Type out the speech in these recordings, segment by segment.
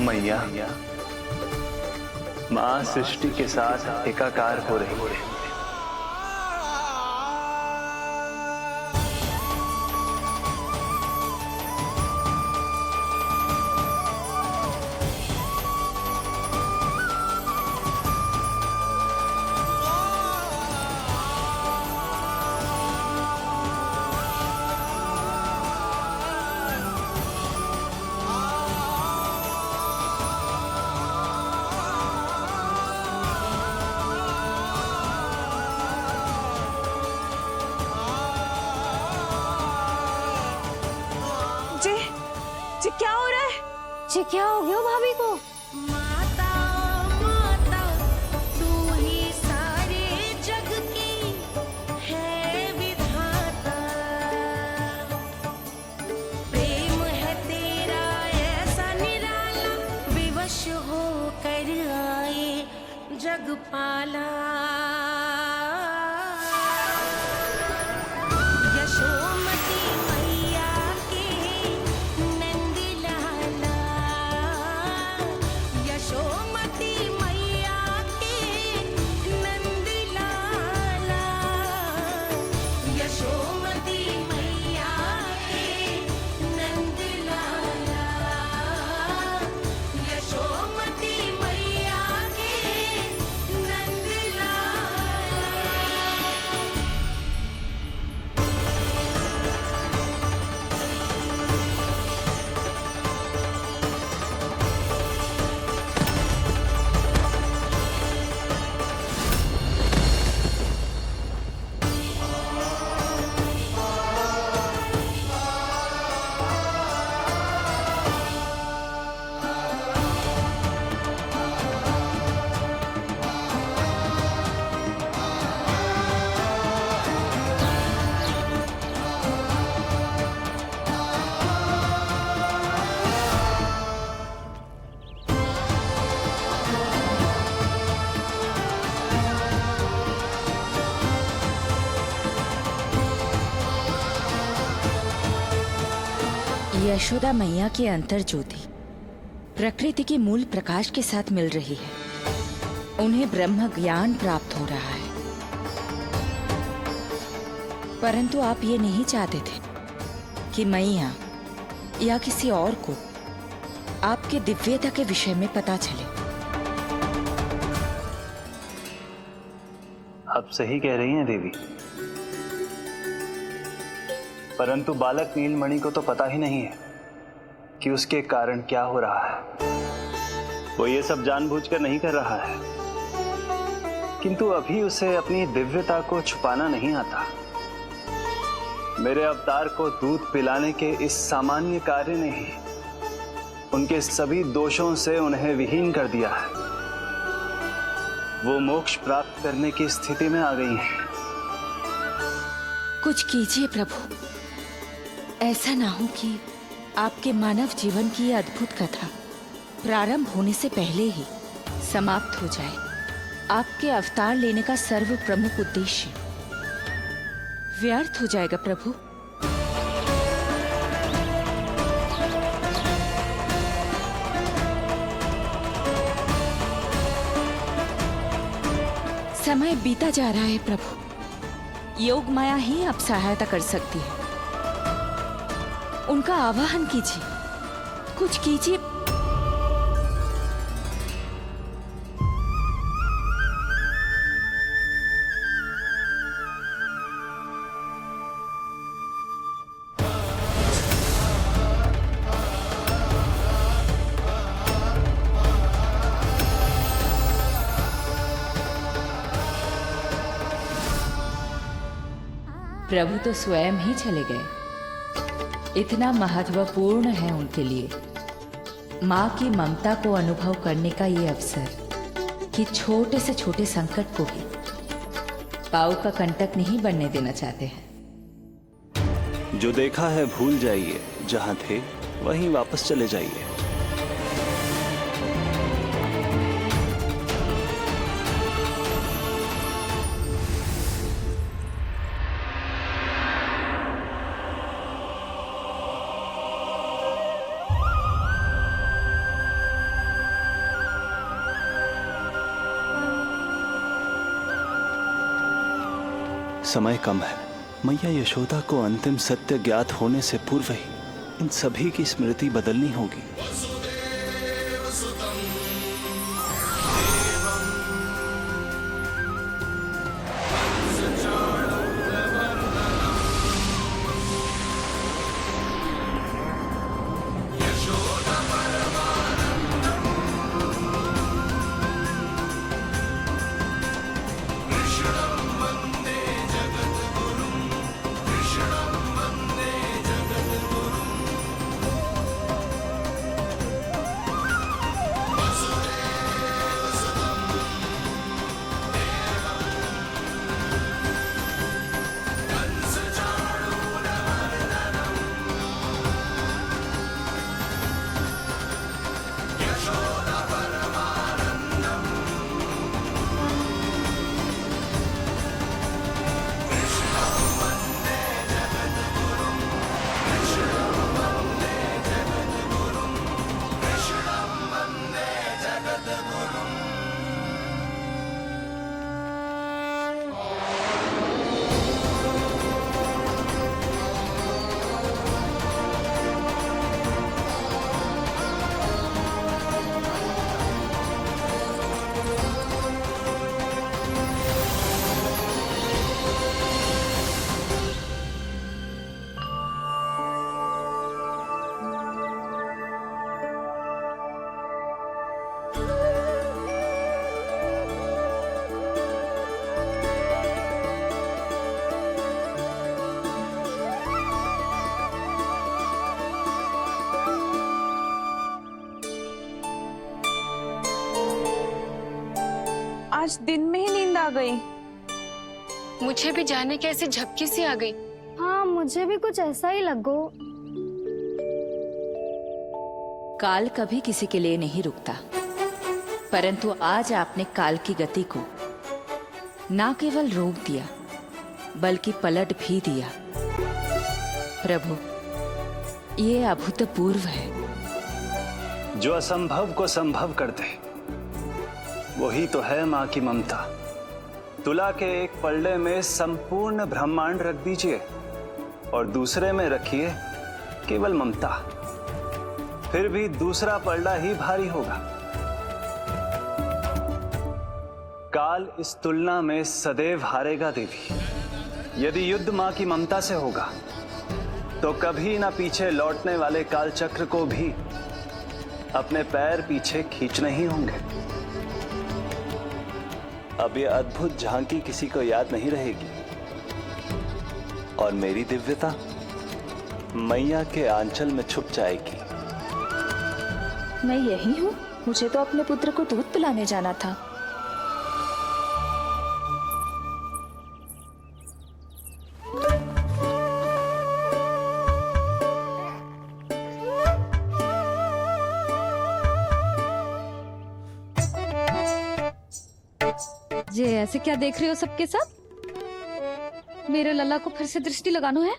मैया, माँ सृष्टि के साथ एकाकार हो रही है। जी क्या हो रहा है? जी क्या हो गया भाभी को? माता माता तू ही सारे जग की है विधाता, प्रेम है तेरा ऐसा निराला, विवश हो कर आए जग पाला। यशोमती मैया के नंद लाला, यशोमती मैया के नंद लाला, यशोमती मैया के नंद लाला, यशोमती मैया के नंद लाला। यशोदा मैया की अंतर ज्योति प्रकृति के मूल प्रकाश के साथ मिल रही है। उन्हें ब्रह्म ज्ञान प्राप्त हो रहा है, परंतु आप ये नहीं चाहते थे कि मैया या किसी और को आपके दिव्यता के विषय में पता चले। आप सही कह रही हैं देवी, परंतु बालक नीलमणि को तो पता ही नहीं है कि उसके कारण क्या हो रहा है। वो ये सब जानबूझकर नहीं कर रहा है, किंतु अभी उसे अपनी दिव्यता को छुपाना नहीं आता। मेरे अवतार को दूध पिलाने के इस सामान्य कार्य ने ही उनके सभी दोषों से उन्हें विहीन कर दिया है। वो मोक्ष प्राप्त करने की स्थिति में आ गई हैं। कुछ कीजिए प्रभु, ऐसा ना हो कि आपके मानव जीवन की यह अद्भुत कथा प्रारंभ होने से पहले ही समाप्त हो जाए। आपके अवतार लेने का सर्व प्रमुख उद्देश्य व्यर्थ हो जाएगा प्रभु। समय बीता जा रहा है प्रभु, योग माया ही अब सहायता कर सकती है। उनका आवाहन कीजिए, कुछ कीजिए। प्रभु तो स्वयं ही चले गए। इतना महत्वपूर्ण है उनके लिए माँ की ममता को अनुभव करने का ये अवसर कि छोटे से छोटे संकट को भी पाँव का कंटक नहीं बनने देना चाहते हैं। जो देखा है भूल जाइए, जहां थे वहीं वापस चले जाइए। समय कम है। मैया यशोदा को अंतिम सत्य ज्ञात होने से पूर्व ही इन सभी की स्मृति बदलनी होगी। आज दिन में ही नींद आ गई। मुझे भी जाने के ऐसी झपकी सी आ गई। हाँ, मुझे भी कुछ ऐसा ही लगो। काल कभी किसी के लिए नहीं रुकता, परंतु आज आपने काल की गति को ना केवल रोक दिया बल्कि पलट भी दिया। प्रभु, ये अभूतपूर्व है। जो असंभव को संभव कर दे वही तो है माँ की ममता। तुला के एक पलड़े में संपूर्ण ब्रह्मांड रख दीजिए और दूसरे में रखिए केवल ममता, फिर भी दूसरा पलड़ा ही भारी होगा। काल इस तुलना में सदैव हारेगा देवी। यदि युद्ध मां की ममता से होगा तो कभी ना पीछे लौटने वाले काल चक्र को भी अपने पैर पीछे खींचने ही होंगे। अब ये अद्भुत झांकी किसी को याद नहीं रहेगी और मेरी दिव्यता मैया के आंचल में छुप जाएगी। मैं यही हूँ। मुझे तो अपने पुत्र को दूध पिलाने जाना था। ये ऐसे क्या देख रहे हो सबके सब? मेरे लल्ला को फिर से दृष्टि लगाना है?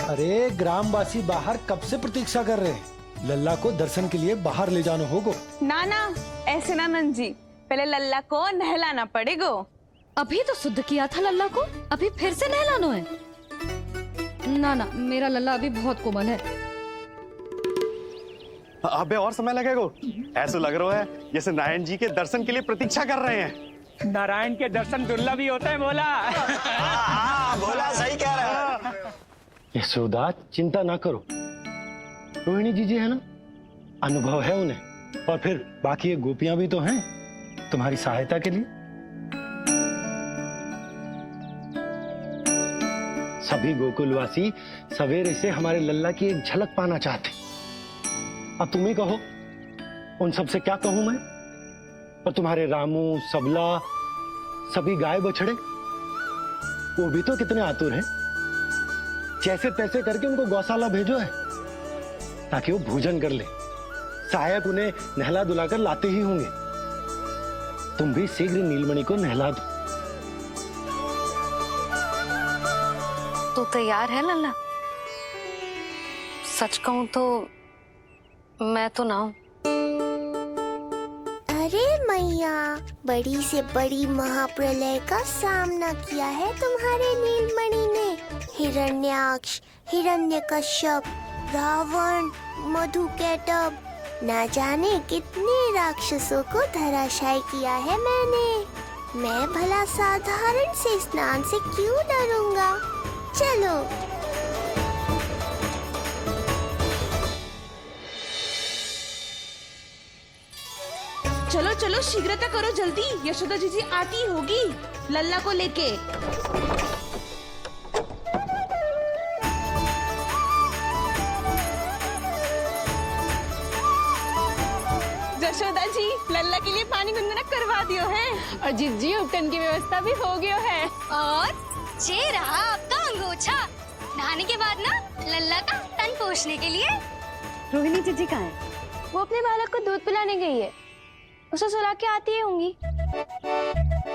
अरे ग्रामवासी बाहर कब से प्रतीक्षा कर रहे हैं। लल्ला को दर्शन के लिए बाहर ले जाना होगा। ना ना, ऐसे ना नंद जी, पहले लल्ला को नहलाना पड़ेगा। अभी तो शुद्ध किया था लल्ला को, अभी फिर से नहलाना है? ना ना, मेरा लल्ला अभी बहुत कोमल है। अबे और समय लगेगा। ऐसा लग रहा है जैसे नारायण जी के दर्शन के लिए प्रतीक्षा कर रहे हैं। नारायण के दर्शन दुर्लभ ही होते हैं। बोला बोला सही कह रहा है। यशोदा, चिंता ना करो। रोहिणी जी है ना, अनुभव है उन्हें, और फिर बाकी ये गोपियां भी तो हैं तुम्हारी सहायता के लिए। सभी गोकुलवासी सवेरे से हमारे लल्ला की एक झलक पाना चाहते। अब तुम ही कहो, उन सब से क्या कहूं मैं? और तुम्हारे रामू, सबला, सभी गाय बछड़े, वो भी तो कितने आतुर हैं। जैसे तैसे करके उनको गौशाला भेजो है ताकि वो भोजन कर ले। सहायक उन्हें नहला धुलाकर लाते ही होंगे। तुम भी शीघ्र नीलमणि को नहला दो। तो तैयार है लल्ला? सच कहूं तो मैं तो ना हूं। अरे मैया मैया, बड़ी से बड़ी महाप्रलय का सामना किया है तुम्हारे नीलमणि ने। हिरण्याक्ष, हिरण्यकश्यप, रावण, मधुकैटभ, न जाने कितने राक्षसों को धराशायी किया है मैंने। मैं भला साधारण से स्नान से क्यों डरूंगा? चलो। चलो चलो शीघ्रता करो जल्दी, यशोदा जी आती होगी लल्ला को लेके। यशोदा जी लल्ला के लिए पानी गुनगुना करवा दियो है और जिज्जी उपटन की व्यवस्था भी हो गयो है। और ये रहा आपका अंगोछा। नहाने के बाद ना लल्ला का तन पोंछने के लिए। रोहिणी जीजी कहाँ है? वो अपने बालक को दूध पिलाने गई है, उसे सुला के आती ही होंगी।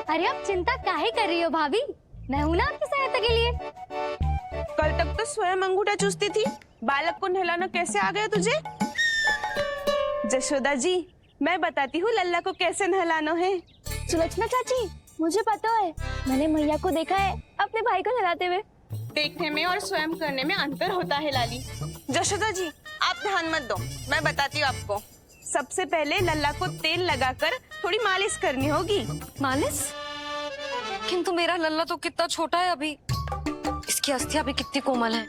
अरे आप चिंता काहे कर रही हो भाभी, मैं हूं ना आपकी सहायता के लिए। कल तक तो स्वयं अंगूठा चूसती थी, बालक को नहलाना कैसे आ गया तुझे? यशोदा जी मैं बताती हूँ लल्ला को कैसे नहलाना है। सुलक्षणा चाची मुझे पता है, मैंने मैया को देखा है अपने भाई को नहलाते हुए। देखने में और स्वयं करने में अंतर होता है लाली। यशोदा जी आप ध्यान मत दो, मैं बताती हूँ आपको। सबसे पहले लल्ला को तेल लगाकर थोड़ी मालिश करनी होगी। मालिश? किंतु मेरा लल्ला तो कितना छोटा है अभी, इसकी अस्थियां भी कितनी कोमल है।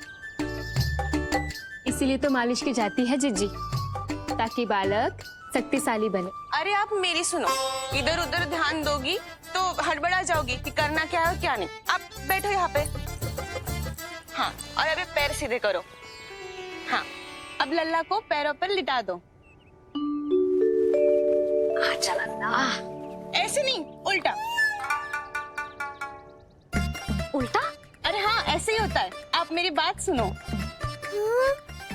इसीलिए तो मालिश की जाती है जिज्जी, ताकि बालक शक्तिशाली बने। अरे आप मेरी सुनो, इधर उधर ध्यान दोगी तो हड़बड़ा जाओगी कि करना क्या है और क्या नहीं। आप बैठो यहाँ पे। हाँ, और अभी पैर सीधे करो। हाँ, अब लल्ला को पैरों पर लिटा दो। ऐसे नहीं, उल्टा। उल्टा? अरे हाँ ऐसे ही होता है, आप मेरी बात सुनो।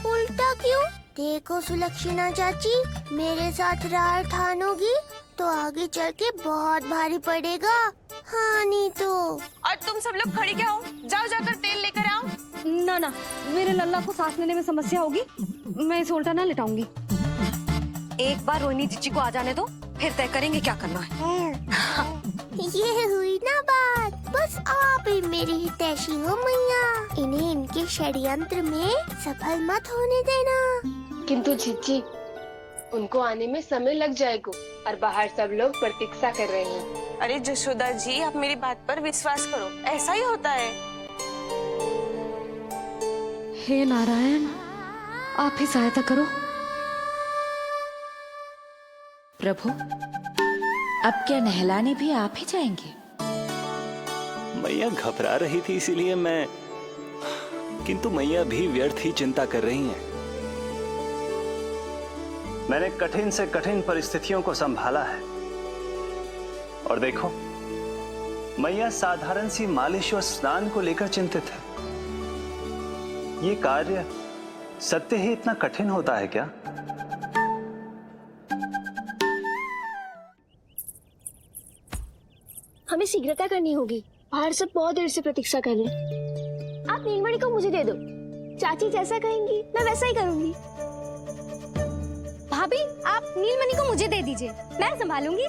उल्टा क्यों? देखो सुलक्षणा चाची, मेरे साथ रार ठानोगी तो आगे चल के बहुत भारी पड़ेगा। हाँ नहीं तो। और तुम सब लोग खड़ी क्या हो? जाओ जाकर तेल लेकर आओ। ना ना, मेरे लल्ला को सांस लेने में समस्या होगी, मैं इसे उल्टा ना लिटाऊंगी। एक बार रोहिणी जीजी को आ जाने दो, फिर तय करेंगे क्या करना है। ये हुई ना बात, बस आप ही मेरी हितैषी हो मैया। इन्हें इनके षड्यंत्र में सफल मत होने देना। किंतु जिज्जी उनको आने में समय लग जाएगा और बाहर सब लोग प्रतीक्षा कर रहे हैं। अरे यशोदा जी आप मेरी बात पर विश्वास करो, ऐसा ही होता है। हे नारायण, आप ही सहायता करो। प्रभु, अब क्या नहलाने भी आप ही जाएंगे? मैया घबरा रही थी इसीलिए मैं, किंतु मैया भी व्यर्थ ही चिंता कर रही हैं। मैंने कठिन से कठिन परिस्थितियों को संभाला है और देखो मैया साधारण सी मालिश और स्नान को लेकर चिंतित है। ये कार्य सत्य ही इतना कठिन होता है क्या? हमें शीघ्रता करनी होगी, बाहर सब बहुत देर से प्रतीक्षा कर रहे हैं। आप नीलमणि को मुझे दे दो, चाची जैसा कहेंगी मैं वैसा ही करूंगी। भाभी आप नीलमणि को मुझे दे दीजिए, मैं संभालूंगी।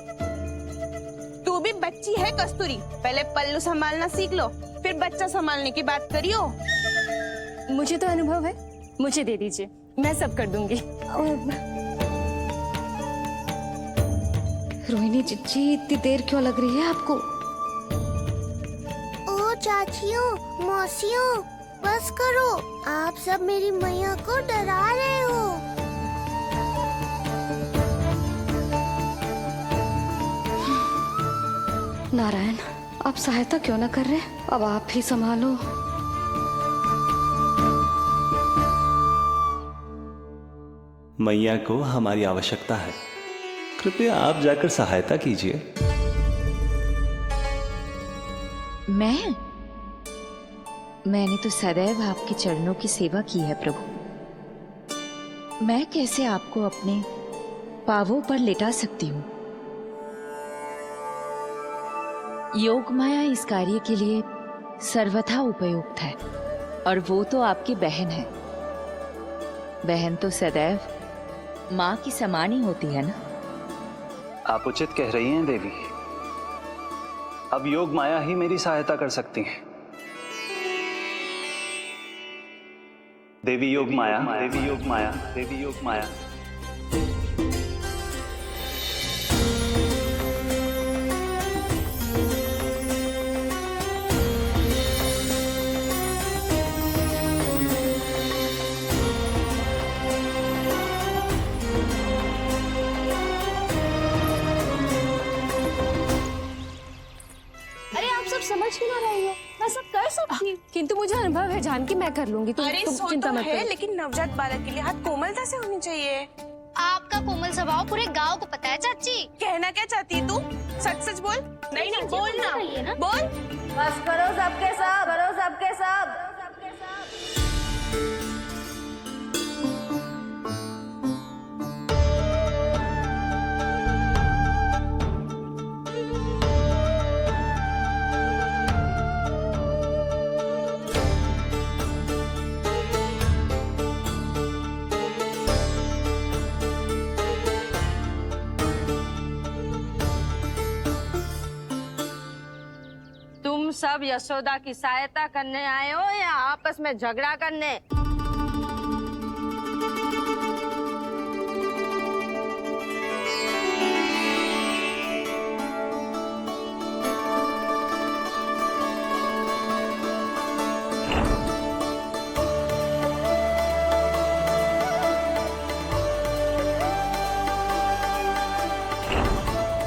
तू भी बच्ची है कस्तूरी, पहले पल्लू संभालना सीख लो, फिर बच्चा संभालने की बात करियो। मुझे तो अनुभव है, मुझे दे दीजिए, मैं सब कर दूंगी। रोहिणी जीजी इतनी देर क्यों लग रही है आपको? ओ चाचियों, मौसियों, बस करो, आप सब मेरी मैया को डरा रहे हो। नारायण, आप सहायता क्यों ना कर रहे? अब आप ही संभालो। मैया को हमारी आवश्यकता है, कृपया आप जाकर सहायता कीजिए। मैंने तो सदैव आपके चरणों की सेवा की है प्रभु। मैं कैसे आपको अपने पावों पर लिटा सकती हूँ? योग माया इस कार्य के लिए सर्वथा उपयुक्त है और वो तो आपकी बहन है। बहन तो सदैव माँ की समान ही होती है ना। आप उचित कह रही हैं देवी। अब योग माया ही मेरी सहायता कर सकती हैं। देवी योग माया, देवी योग माया, देवी योग माया। अरे आप सब समझ क्यों ना रही हो? मैं सब कर सकती हूँ। किंतु मुझे अनुभव है जानकी, मैं कर लूंगी। तुम अरे सो चिंता तो मत है, करो। लेकिन नवजात बालक के लिए हाथ कोमलता से होनी चाहिए। आपका कोमल स्वभाव पूरे गांव को पता है चाची। कहना क्या चाहती है तू? सच सच बोल। नहीं नहीं बोल ना, बोल। बस करो सबके सब, करो सबके सब। तुम सब यशोदा की सहायता करने आए हो या आपस में झगड़ा करने?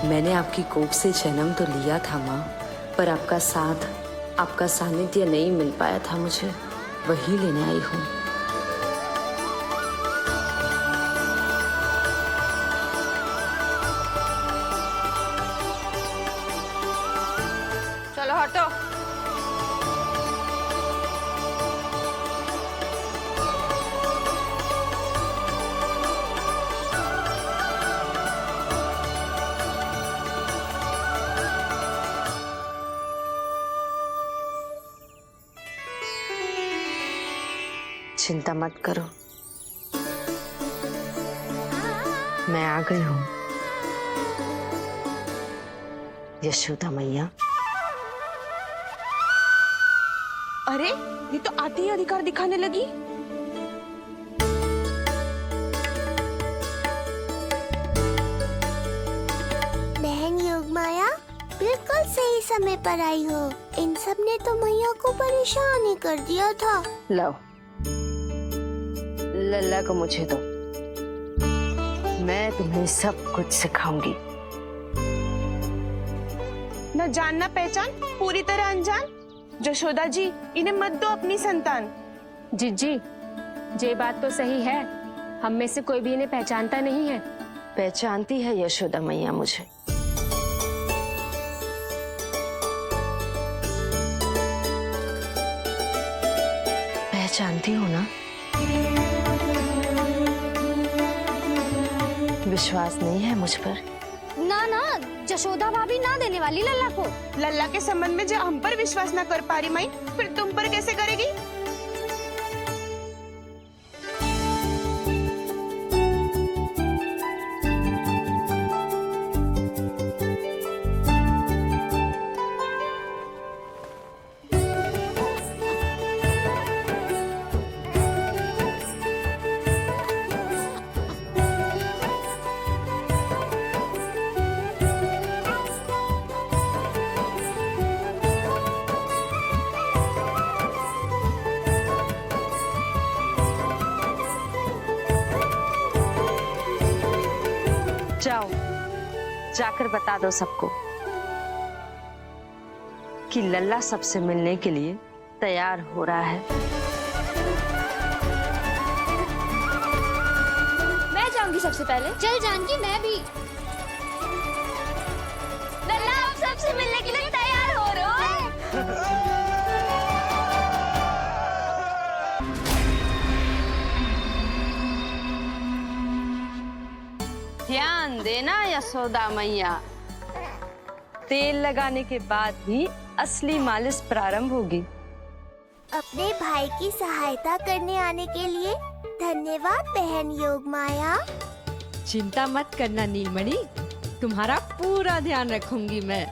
मैंने आपकी कोख से जन्म तो लिया था माँ, पर आपका साथ, आपका सानिध्य नहीं मिल पाया था मुझे, वही लेने आई हूँ। चलो हटो। चिंता मत करो, मैं आ गई हूँ यशोदा मैया। अरे ये तो आते ही अधिकार दिखाने लगी। बहन योगमाया बिल्कुल सही समय पर आई हो। इन सब ने तो मैया को परेशान ही कर दिया था। लो, लल्ला को मुझे दो, मैं तुम्हें सब कुछ सिखाऊंगी। न जानना पहचान, पूरी तरह अनजान। जशोदा जी, इन्हें मत दो अपनी संतान। जी, ये बात तो सही है, हम में से कोई भी इन्हें पहचानता नहीं है। पहचानती है यशोदा मैया मुझे। पहचानती हो ना? विश्वास नहीं है मुझ पर? ना ना, जशोदा भाभी ना देने वाली लल्ला को। लल्ला के संबंध में जो हम पर विश्वास न कर पा रही माई, फिर तुम पर कैसे करेगी? जाओ, जाकर बता दो सबको कि लल्ला सबसे मिलने के लिए तैयार हो रहा है। मैं जाऊंगी सबसे पहले। चल जानकी, मैं भी। लल्ला आप सबसे मिलने के लिए तैयार हो रहे हो? ध्यान देना यशोदा मैया, तेल लगाने के बाद ही असली मालिश प्रारंभ होगी। अपने भाई की सहायता करने आने के लिए धन्यवाद बहन योगमाया। चिंता मत करना नीलमणि, तुम्हारा पूरा ध्यान रखूंगी मैं।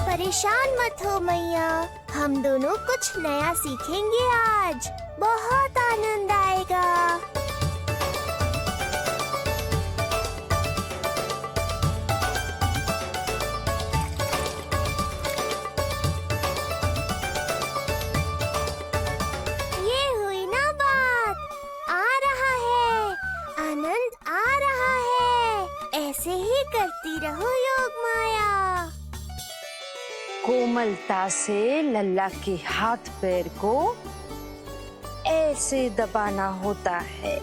परेशान मत हो मैया, हम दोनों कुछ नया सीखेंगे आज, बहुत आनंद आएगा। ये हुई ना बात, आ रहा है, आनंद आ रहा है। ऐसे ही करती रहो योग माया। कोमलता से लल्ला के हाथ पैर को ऐसे दबाना होता है।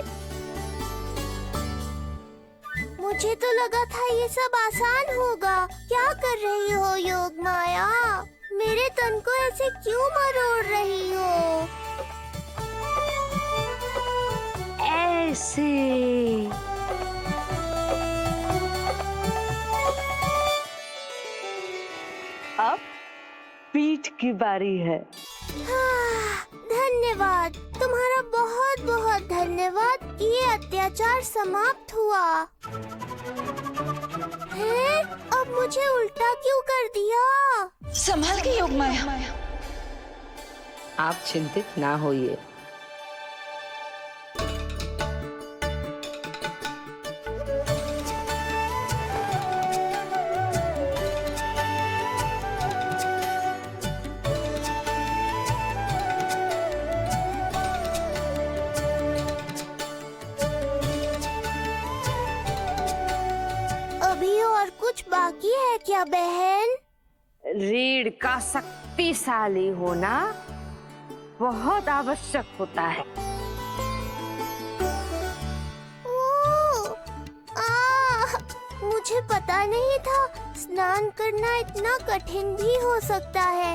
मुझे तो लगा था ये सब आसान होगा। क्या कर रही हो योग माया? मेरे तन को ऐसे क्यों मरोड़ रही हो? ऐसे अब पीठ की बारी है। धन्यवाद, तुम्हारा बहुत बहुत धन्यवाद। ये अत्याचार समाप्त हुआ है। अब मुझे उल्टा क्यों कर दिया? संभाल के योग माया। आप चिंतित ना होइए। अभी और कुछ बाकी है क्या बहन? रीढ़ का शक्तिशाली होना बहुत आवश्यक होता है। मुझे पता नहीं था स्नान करना इतना कठिन भी हो सकता है।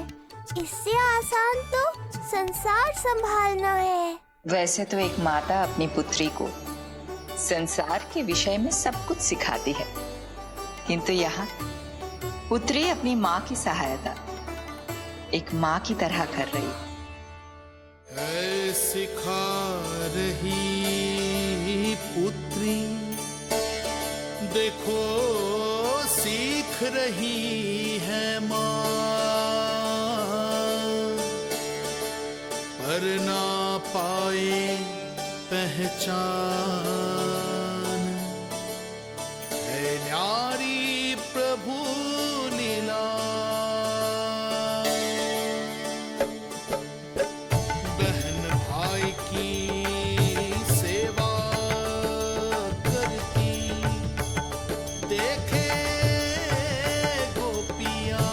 इससे आसान तो संसार संभालना है। वैसे तो एक माता अपनी पुत्री को संसार के विषय में सब कुछ सिखाती है, किंतु यहाँ पुत्री अपनी माँ की सहायता एक माँ की तरह कर रही है। सिखा रही पुत्री, देखो सीख रही है माँ, पर ना पाए पहचान है न्यारी प्रभु लीला। बहन भाई की सेवा करती, देखे गोपियाँ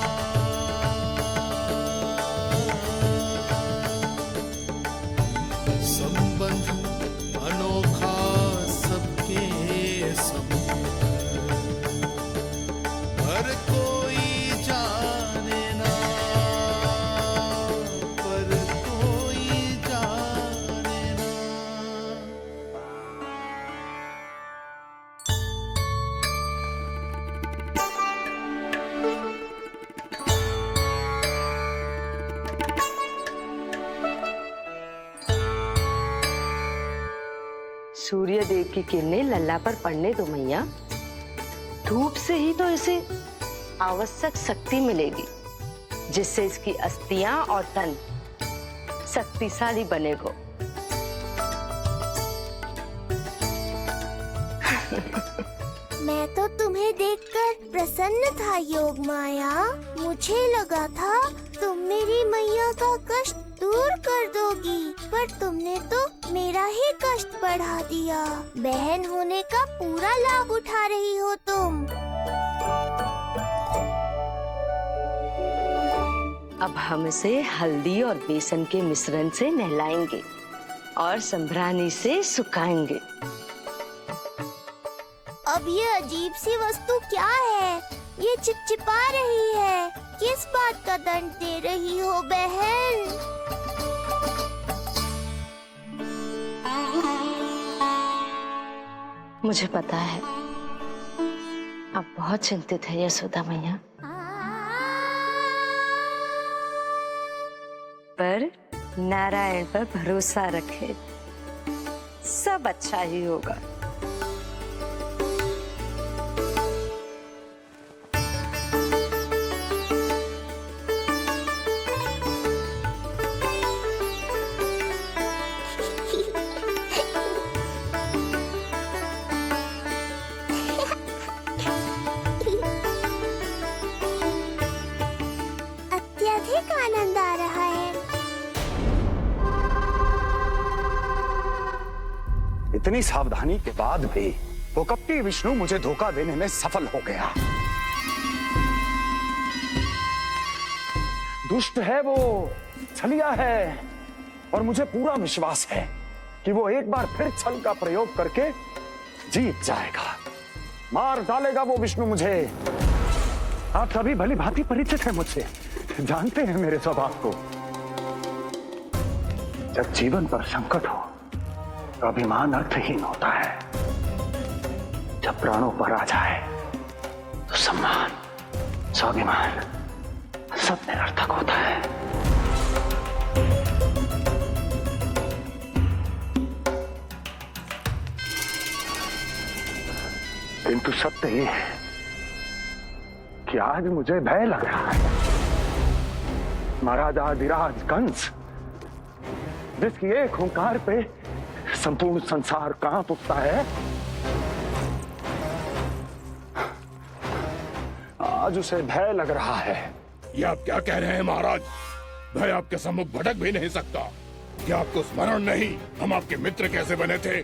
संबंध अनोखा सबके हर कोई जाने ना, पर कोई जाने ना। सूर्य देव की किरणें लल्ला पर पड़ने दो मैया। धूप से ही तो इसे आवश्यक शक्ति मिलेगी, जिससे इसकी अस्थियां और तन शक्तिशाली बनेगा। मैं तो तुम्हें देखकर प्रसन्न था योग माया। मुझे लगा था तुम मेरी मैया का कष्ट दूर कर दोगी, पर तुमने तो मेरा ही कष्ट बढ़ा दिया। बहन होने का पूरा लाभ उठा रही हो तुम। अब हम इसे हल्दी और बेसन के मिश्रण से नहलाएंगे और संभरानी से सुखाएंगे। अब ये अजीब सी वस्तु क्या है? ये चिपचिपा रही है। किस बात का दंड दे रही हो बहन? मुझे पता है आप बहुत चिंतित है यशोदा मैया, पर नारायण पर भरोसा रखें, सब अच्छा ही होगा। इतनी सावधानी के बाद भी वो कपटी विष्णु मुझे धोखा देने में सफल हो गया। दुष्ट है वो, छलिया है, और मुझे पूरा विश्वास है कि वो एक बार फिर छल का प्रयोग करके जीत जाएगा। मार डालेगा वो विष्णु मुझे। आप सभी भली भांति परिचित हैं मुझसे, जानते हैं मेरे स्वभाव को। जब जीवन पर संकट हो तो अभिमान अर्थहीन होता है, जब प्राणों पर आ जाए तो सम्मान, स्वाभिमान सब निरर्थक होता है। किंतु सत्य ये है कि आज मुझे भय लग रहा है। महाराजाधिराज कंस, जिसकी एक हुंकार पे संपूर्ण संसार कांप उठता है, आज उसे भय लग रहा है। ये आप क्या कह रहे हैं महाराज? भय आपके सम्मुख भटक भी नहीं सकता। क्या आपको स्मरण नहीं हम आपके मित्र कैसे बने थे?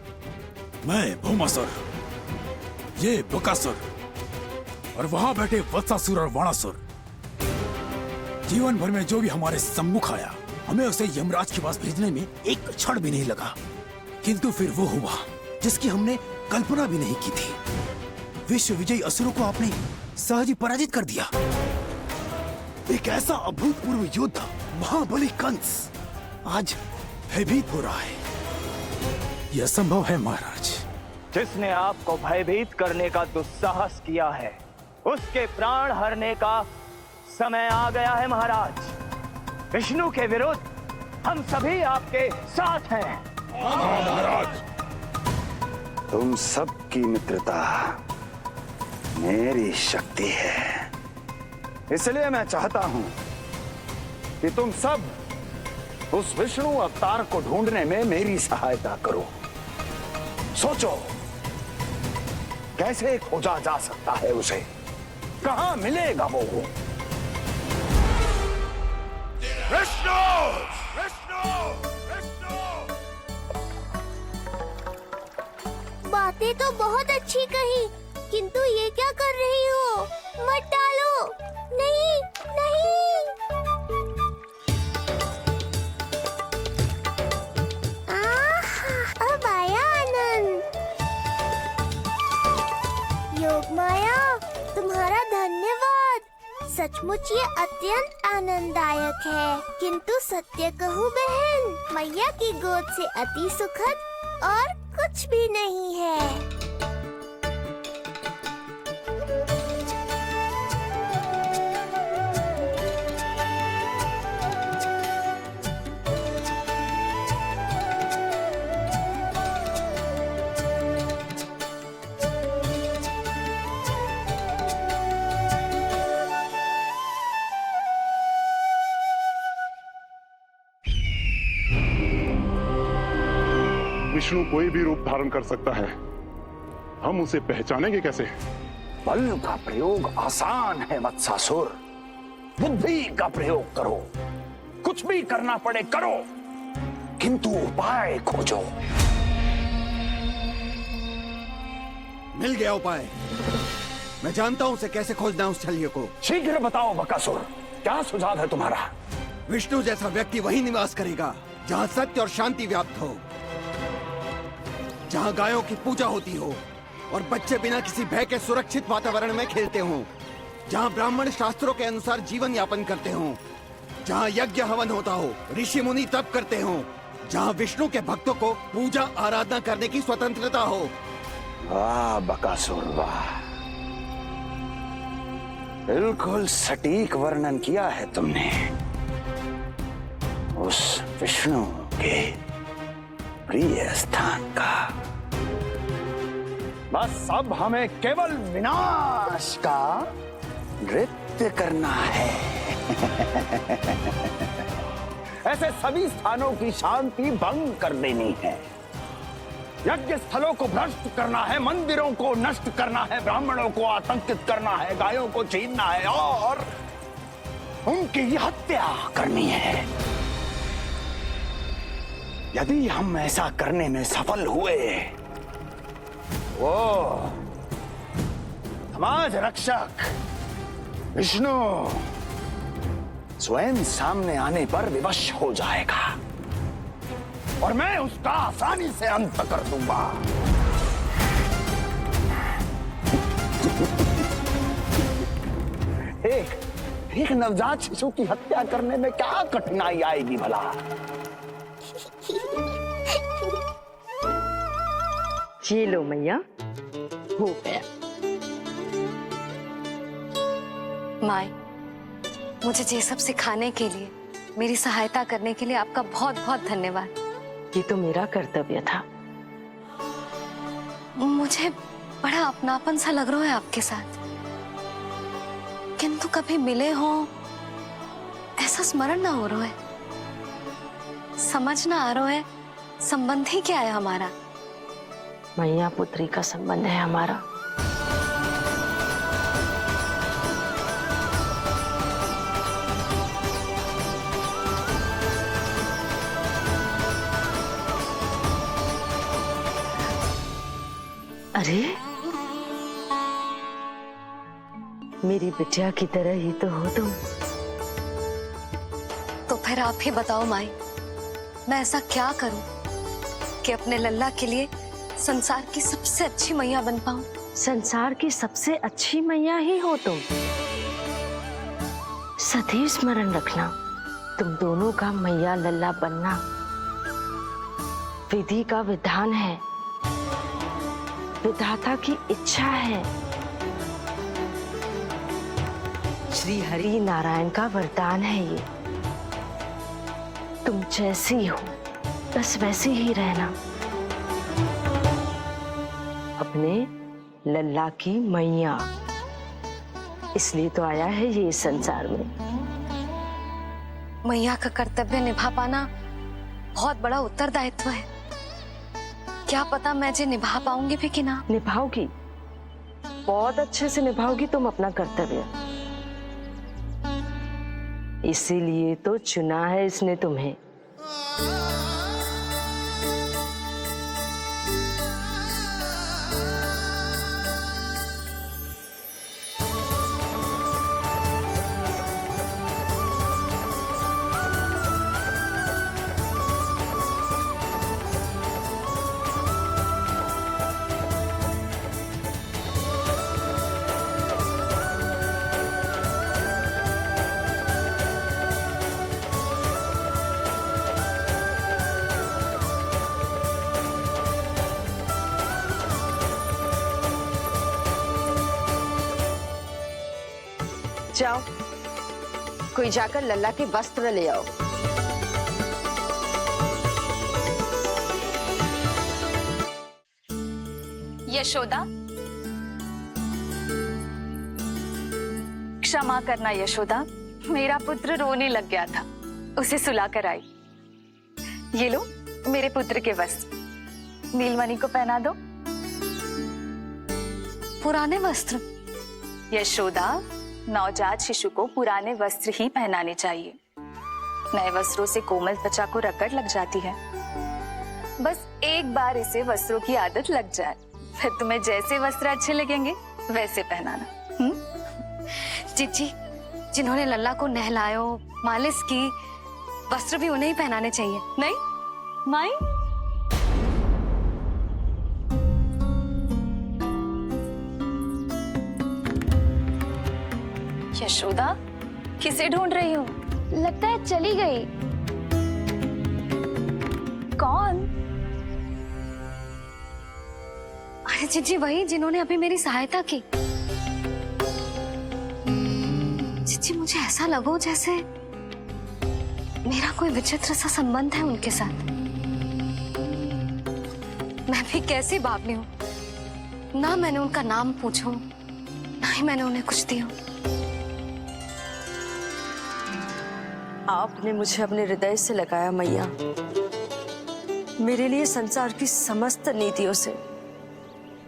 मैं भौमासुर, ये बकासुर, और वहां बैठे वत्सासुर और वाणासुर। जीवन भर में जो भी हमारे सम्मुख आया, हमें उसे यमराज के पास भेजने में एक क्षण भी नहीं लगा। किंतु फिर वो हुआ जिसकी हमने कल्पना भी नहीं की थी। विश्व विजयी असुरों को आपने सहज ही पराजित कर दिया। एक ऐसा अभूतपूर्व योद्धा महाबली कंस आज भयभीत हो रहा है। यह संभव है महाराज। जिसने आपको भयभीत करने का दुस्साहस किया है, उसके प्राण हरने का समय आ गया है महाराज। विष्णु के विरुद्ध हम सभी आपके साथ हैं। महाराज, तुम सबकी मित्रता मेरी शक्ति है, इसलिए मैं चाहता हूं कि तुम सब उस विष्णु अवतार को ढूंढने में मेरी सहायता करो। सोचो कैसे खोजा जा सकता है उसे, कहां मिलेगा वो? विष्णु! विष्णु! विष्णु! बातें तो बहुत अच्छी कही, किंतु ये क्या कर रही हो? मत डालो, नहीं नहीं। अब आया आनंद। योग माया, तुम्हारा धन्यवाद। सचमुच ये अत्यंत आनंददायक है। किंतु सत्य कहूँ बहन, मैया की गोद से अति सुखद और कुछ भी नहीं है। विष्णु कोई भी रूप धारण कर सकता है, हम उसे पहचानेंगे कैसे? बल का प्रयोग आसान है वत्सासुर, बुद्धि का प्रयोग करो। कुछ भी करना पड़े करो, किंतु उपाय खोजो। मिल गया उपाय। मैं जानता हूं उसे कैसे खोजना उस छलिए को। शीघ्र बताओ बकासुर, क्या सुझाव है तुम्हारा? विष्णु जैसा व्यक्ति वही निवास करेगा जहां सत्य और शांति व्याप्त हो, जहां गायों की पूजा होती हो और बच्चे बिना किसी भय के सुरक्षित वातावरण में खेलते हों, जहां ब्राह्मण शास्त्रों के अनुसार जीवन यापन करते हों, जहां यज्ञ हवन होता हो, ऋषि मुनि तप करते हों, जहां विष्णु के भक्तों को पूजा आराधना करने की स्वतंत्रता हो। वाह बकासुर वाह, बिल्कुल सटीक वर्णन किया है तुमने उस विष्णु के प्रिय स्थान का। बस अब हमें केवल विनाश का नृत्य करना है। ऐसे सभी स्थानों की शांति भंग कर देनी है, यज्ञ स्थलों को भ्रष्ट करना है, मंदिरों को नष्ट करना है, ब्राह्मणों को आतंकित करना है, गायों को छीनना है और उनकी हत्या करनी है। यदि हम ऐसा करने में सफल हुए, वो समाज रक्षक विष्णु स्वयं सामने आने पर विवश हो जाएगा और मैं उसका आसानी से अंत कर दूंगा। एक नवजात शिशु की हत्या करने में क्या कठिनाई आएगी भला? ये लो मैया, हो गया। माई, मुझे ये सब सिखाने के लिए, मेरी सहायता करने के लिए आपका बहुत बहुत धन्यवाद। ये तो मेरा कर्तव्य था। मुझे बड़ा अपनापन सा लग रहा है आपके साथ, किंतु कभी मिले हो ऐसा स्मरण ना हो रहा है, समझ ना आ रहा है संबंध ही क्या है हमारा। मैया पुत्री का संबंध है हमारा। अरे, मेरी बिटिया की तरह ही तो हो तुम। तो फिर आप ही बताओ माई, मैं ऐसा क्या करूं कि अपने लल्ला के लिए संसार की सबसे अच्छी मैया बन पाऊं? संसार की सबसे अच्छी मैया ही हो तुम। सदैव स्मरण रखना, तुम दोनों का मैया लल्ला बनना विधि का विधान है, विधाता की इच्छा है, श्री हरि नारायण का वरदान है। ये तुम जैसी हो बस वैसी ही रहना, अपने लल्ला की मैया। इसलिए तो आया है ये इस संसार में। मैया का कर्तव्य निभा पाना बहुत बड़ा उत्तरदायित्व है। क्या पता मैं जे निभा पाऊंगी भी कि ना। निभाओगी, बहुत अच्छे से निभाओगी तुम अपना कर्तव्य। इसीलिए तो चुना है इसने तुम्हें। जाओ, कोई जाकर लल्ला के वस्त्र ले आओ। यशोदा, क्षमा करना यशोदा, मेरा पुत्र रोने लग गया था, उसे सुलाकर आई। ये लो मेरे पुत्र के वस्त्र, नीलमणि को पहना दो। पुराने वस्त्र? यशोदा, नवजात शिशु को पुराने वस्त्र ही पहनाने चाहिए। नए वस्त्रों से कोमल त्वचा को रगड़ लग जाती है। बस एक बार इसे वस्त्रों की आदत लग जाए, फिर तुम्हें जैसे वस्त्र अच्छे लगेंगे वैसे पहनाना। जीजी, जिन्होंने लल्ला को नहलायो, मालिश की, वस्त्र भी उन्हें ही पहनाने चाहिए, नहीं माई? यशोदा, किसे ढूंढ रही हो? लगता है चली गई। कौन? अरे जीजी, वही जिन्होंने अभी मेरी सहायता की। जीजी, मुझे ऐसा लगो जैसे मेरा कोई विचित्र सा संबंध है उनके साथ। मैं भी कैसी बावली हूँ, ना मैंने उनका नाम पूछो, ना ही मैंने उन्हें कुछ दिया। आपने मुझे अपने हृदय से लगाया मैया। मेरे लिए संसार की समस्त नीतियों से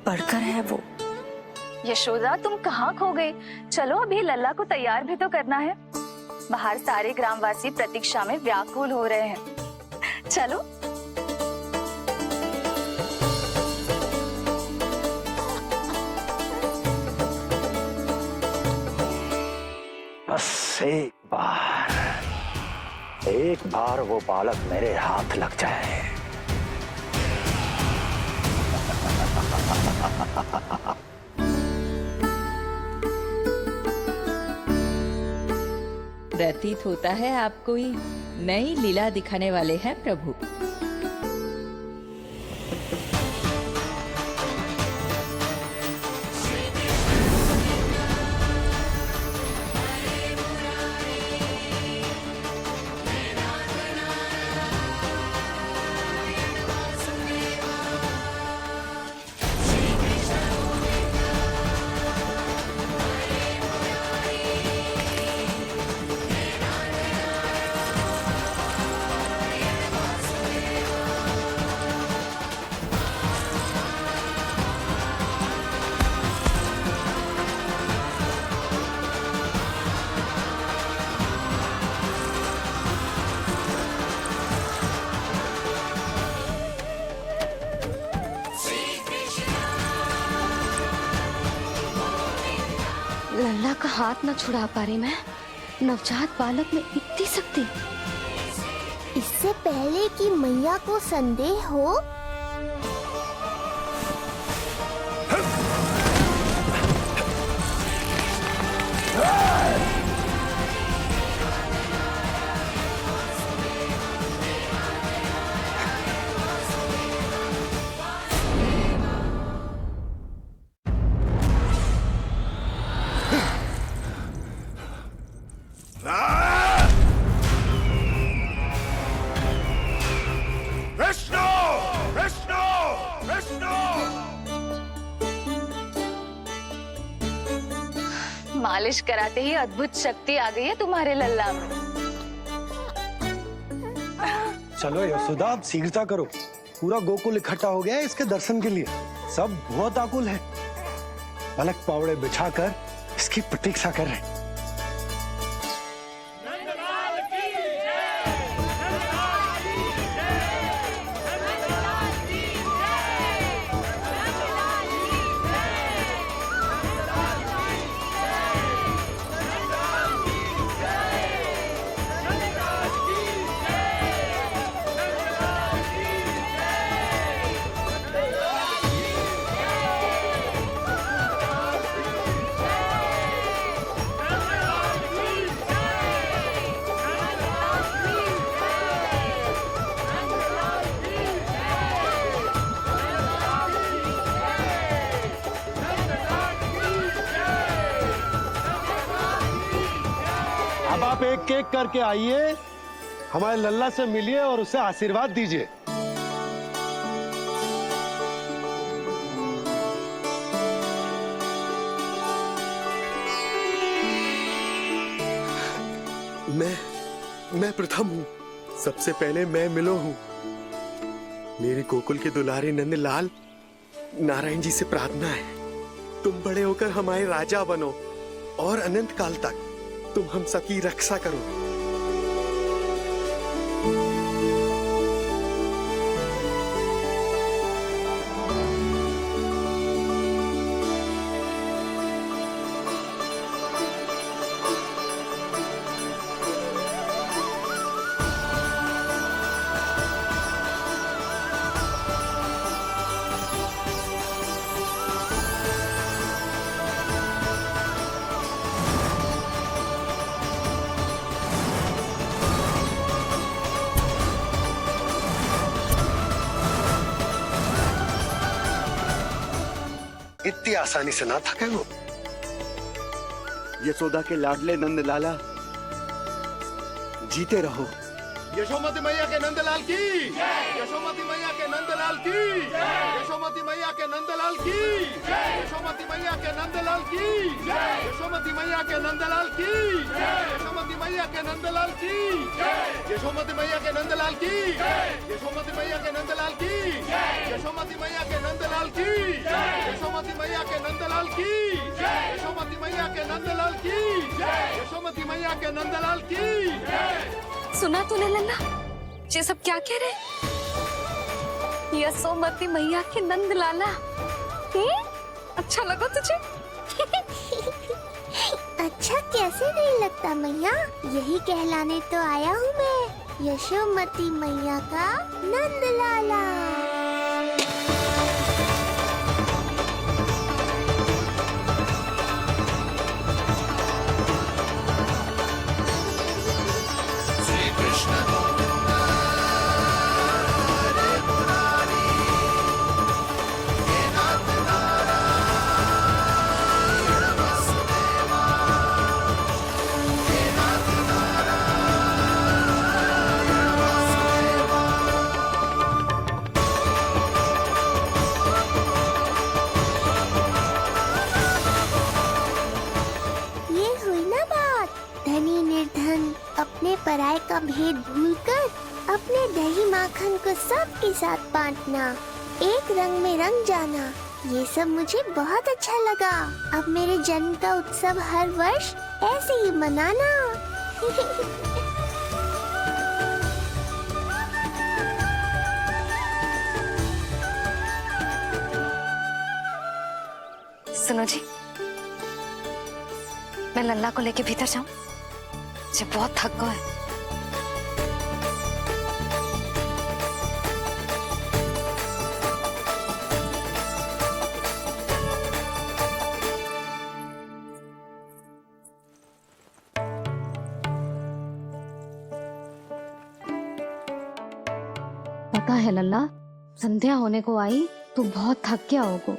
बढ़कर है वो। यशोदा, तुम कहाँ खो गई? चलो अभी लल्ला को तैयार भी तो करना है। बाहर सारे ग्रामवासी प्रतीक्षा में व्याकुल हो रहे हैं। चलो। बस एक बार वो बालक मेरे हाथ लग जाए। प्रतीत होता है आप कोई नई लीला दिखाने वाले हैं प्रभु। लल्ला का हाथ न छुड़ा पा रही मैं। नवजात बालक में इतनी शक्ति। इससे पहले कि मैया को संदेह हो, मालिश कराते ही अद्भुत शक्ति आ गई है तुम्हारे लल्ला में। चलो यशोदा, आप शीघ्रता करो। पूरा गोकुल इकट्ठा हो गया है इसके दर्शन के लिए। सब बहुत आकुल है। पलक पावड़े बिछाकर इसकी प्रतीक्षा कर रहे हैं। अब आप एक एक करके आइए, हमारे लल्ला से मिलिए और उसे आशीर्वाद दीजिए। मैं प्रथम हूँ। सबसे पहले मैं मिलो हूँ। मेरे गोकुल के दुलारे नंदलाल, नारायण जी से प्रार्थना है, तुम बड़े होकर हमारे राजा बनो और अनंत काल तक तुम हम सबकी रक्षा करो। इतनी आसानी से ना थके वो। यशोदा के लाडले नंदलाला, जीते रहो। यशोमती मैया के नंदलाल की, यशोमती मैया के नंदलाल की, यशोमती मैया के नंदलाल की, यशोमती मैया के नंदलाल की, यशोमती मैया के नंदलाल की, यशोमती मैया के नंदलाल की, यशोमती मैया के नंदलाल की, यशोमती मैया के नंदलाल की, यशोमती मैया के नंदलाल की, यशोमती मैया के नंदलाल की, यशोमती मैया के नंदलाल की, यशोमती मैया के नंदलाल की। सुना तूने लल्ला, ये सब क्या कह रहे? यशोमती मैया के नंद लाला। अच्छा लगा तुझे? अच्छा कैसे नहीं लगता मैया, यही कहलाने तो आया हूँ मैं, यशोमती मैया का नंदलाला। श्री कृष्ण गोविंद हरे मुरारी, हे नाथ नारायण वासुदेवा, हे नाथ नारायण वासुदेवा। ये हुई ना बात, धनी निर्धन अपने पराये का भेद भूलकर अपने दही माखन को सबके साथ बांटना, एक रंग में रंग जाना, ये सब मुझे बहुत अच्छा लगा। अब मेरे जन्म का उत्सव हर वर्ष ऐसे ही मनाना। सुनो जी, मैं लल्ला को लेके भीतर जाऊं? मुझे बहुत थक गया है। पता है लल्ला, संध्या होने को आई तो बहुत थक गया होगो।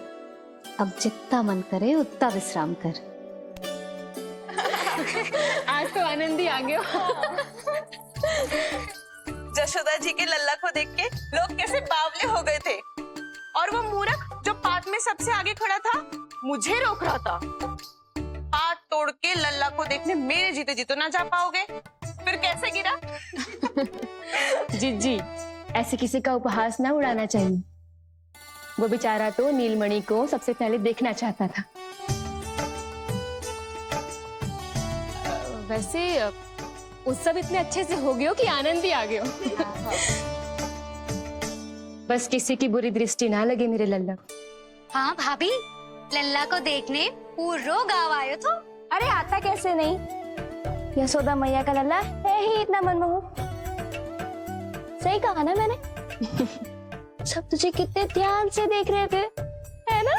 अब जितना मन करे उतना विश्राम कर। आज तो आनंद ही आ गया। जशोदा जी के लल्ला को देख के लोग कैसे बावले हो गए थे, और वो मूर्ख जो पात में सबसे आगे खड़ा था मुझे रोक रहा था। हाथ तोड़ के लल्ला को देखने मेरे जीते जी तो ना जा पाओगे, फिर कैसे गिरा? जीजी, ऐसे किसी का उपहास ना उड़ाना चाहिए। वो बेचारा तो नीलमणि को सबसे पहले देखना चाहता था। वैसे उत्सव इतने अच्छे से हो गयो कि आनंद ही आ गयो। बस किसी की बुरी दृष्टि ना लगे मेरे लल्ला को। हाँ भाभी, लल्ला को देखने पूरा गाँव आयो तो। अरे आता कैसे नहीं, यशोदा मैया का लल्ला है ही इतना मनमोहक। सही कहा ना मैंने? सब तुझे कितने ध्यान से देख रहे थे, है ना?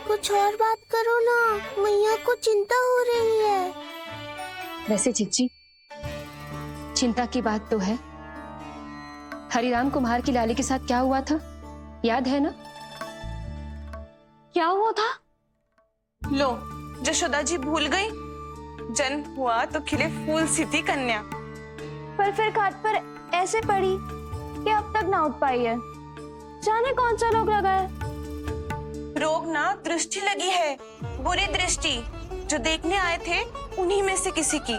कुछ और बात करो ना, मैया को चिंता हो रही है। वैसे चिच्ची, चिंता की बात तो है। हरिराम कुमार की लाली के साथ क्या हुआ था, याद है ना? क्या हुआ था? लो, जशोदा जी भूल गई। जन्म हुआ तो खिले फूल सी थी कन्या, पर फिर खाट पर ऐसे पड़ी कि अब तक ना उठ पाई है। जाने कौन सा रोग लगा है। रोग ना, दृष्टि लगी है, बुरी दृष्टि, जो देखने आए थे उन्हीं में से किसी की।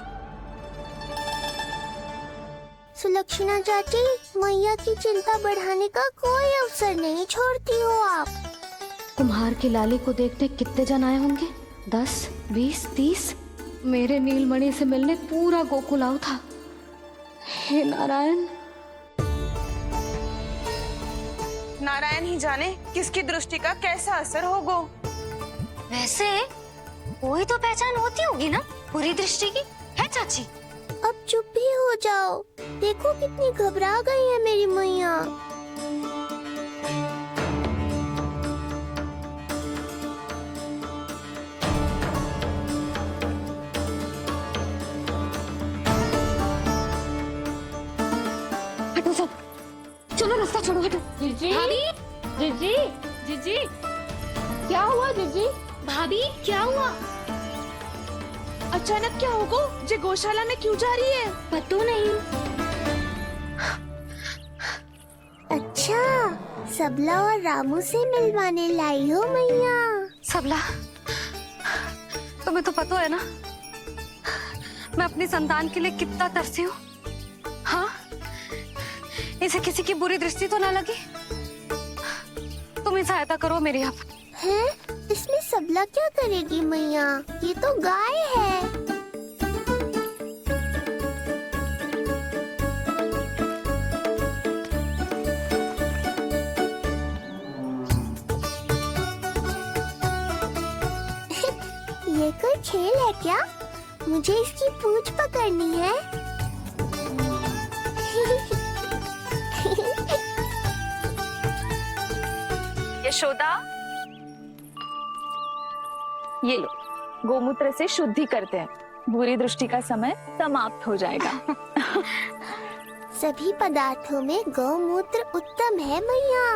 सुलक्षणा चाची, मैया की चिंता बढ़ाने का कोई अवसर नहीं छोड़ती हो आप। कुम्हार की लाली को देखने कितने जन आए होंगे? 10, 20, 30। मेरे नीलमणि से मिलने पूरा गोकुल आओ था। हे नारायण। नारायण ही जाने किसकी दृष्टि का कैसा असर होगा। वैसे कोई तो पहचान होती होगी ना बुरी दृष्टि की, है चाची? अब चुप भी हो जाओ, देखो कितनी घबरा गई है मेरी मैया। हटो सब, चलो रास्ता छोड़ो, हटो। जीजी, भाभी, जीजी, जीजी, क्या हुआ जीजी? भाभी क्या हुआ? अचानक क्या होगा? जे गौशाला में क्यों जा रही है? पता नहीं। अच्छा, सबला और रामू से मिलवाने लाई हो मैया। सबला, तुम्हें तो पता है ना मैं अपनी संतान के लिए कितना तरसी हूँ। हाँ, इसे किसी की बुरी दृष्टि तो ना लगी। तुम ही सहायता करो मेरी। अब हैं? इसमें सबला क्या करेगी मैया, ये तो गाय है। खेल है क्या? मुझे इसकी पूंछ पकड़नी है। यशोदा, ये लो, गोमूत्र से शुद्धि करते हैं, बुरी दृष्टि का समय समाप्त हो जाएगा। सभी पदार्थों में गौमूत्र उत्तम है मैया,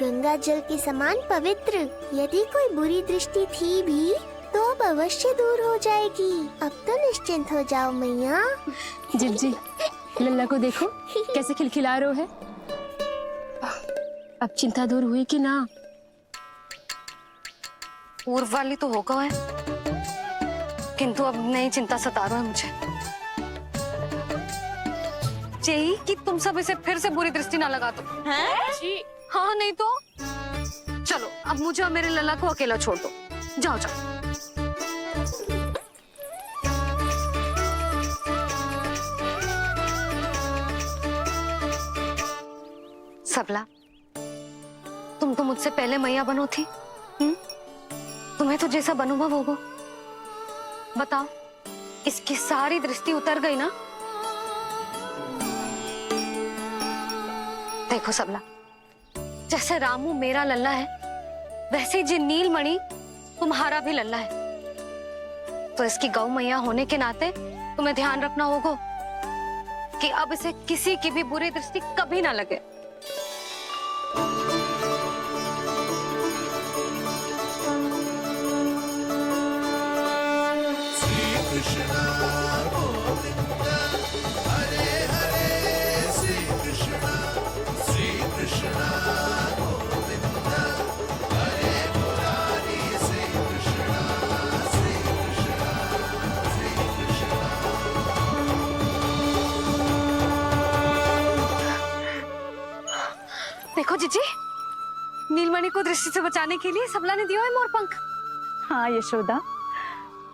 गंगा जल के समान पवित्र। यदि कोई बुरी दृष्टि थी भी तो अब अवश्य दूर हो जाएगी। अब तो निश्चिंत हो जाओ मैया। जिप जी, लल्ला को देखो कैसे खिलखिला रहे है। अब चिंता दूर हुई कि ना? पूर्व वाली तो होगा है, किंतु अब नई चिंता सता रहा है मुझे। यही कि तुम सब इसे फिर से बुरी दृष्टि ना लगा दो। हैं? जी हाँ, नहीं तो चलो अब मुझे और मेरे लल्ला को अकेला छोड़ दो। जाओ जाओ। सबला, तुम तो मुझसे पहले मैया बनो थी। तुम्हें तो जैसा अनुभव होगा, बताओ, इसकी सारी दृष्टि उतर गई ना? देखो सबला, जैसे रामू मेरा लल्ला है, वैसे जी नीलमणि तुम्हारा भी लल्ला है। तो इसकी गौ मैया होने के नाते तुम्हें ध्यान रखना होगा कि अब इसे किसी की भी बुरी दृष्टि कभी ना लगे। देखो जीजी, नीलमणि को दृष्टि से बचाने के लिए सबला ने दिया है मोरपंख। हाँ यशोदा,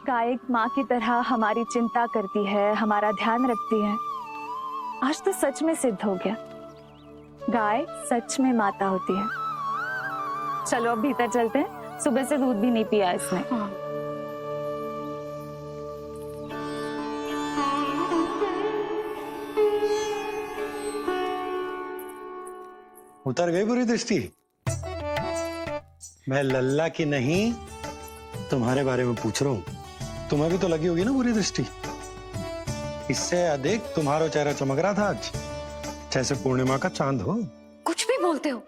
गाय माँ की तरह हमारी चिंता करती है, हमारा ध्यान रखती है। आज तो सच में सिद्ध हो गया, गाय सच में माता होती है। चलो अब भीतर चलते हैं, सुबह से दूध भी नहीं पिया इसने। उतर गई बुरी दृष्टि? मैं लल्ला की नहीं तुम्हारे बारे में पूछ रहा हूं। तुम्हें भी तो लगी होगी ना बुरी दृष्टि। इससे अधिक तुम्हारा चेहरा चमक रहा था आज, जैसे पूर्णिमा का चांद हो। कुछ भी बोलते हो,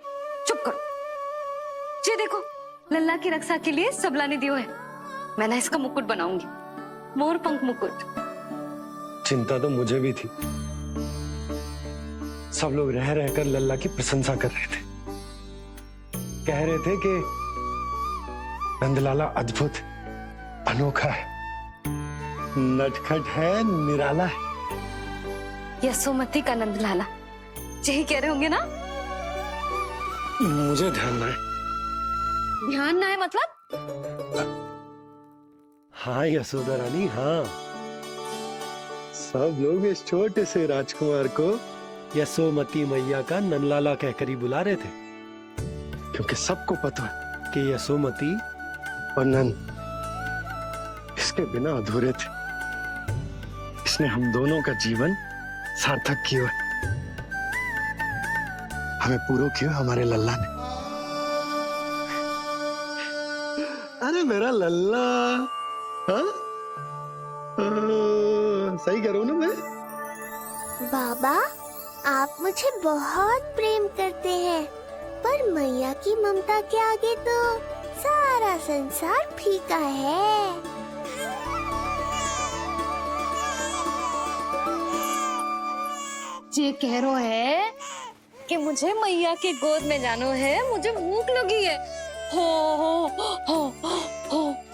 चुप करो। ये देखो, लल्ला की रक्षा के लिए सबला ने दियो है। मैं ना इसका मुकुट बनाऊंगी, मोरपंख मुकुट। चिंता तो मुझे भी थी। सब लोग रह रहकर लल्ला की प्रशंसा कर रहे थे, कह रहे थे कि नंदलाला अद्भुत, अनोखा है, नटखट है, निराला है। यशोमती का नंदलाला, यही कह रहे होंगे ना? मुझे ध्यान ना है। ध्यान ना है मतलब? हाँ यशोदा रानी, हाँ। सब लोग इस छोटे से राजकुमार को यशोमती मैया का नंदलाला कहकर ही बुला रहे थे, क्योंकि सबको पता है कि यशोमती और नंद इसके बिना अधूरे थे। इसने हम दोनों का जीवन सार्थक किया, हमें पूरा किया हमारे लल्ला ने। अरे मेरा लल्ला, हाँ? सही करो ना मैं? बाबा, आप मुझे बहुत प्रेम करते हैं, पर मैया की ममता के आगे तो सारा संसार फीका है। ये कह रो है कि मुझे मैया की गोद में जानो है, मुझे भूख लगी है। हो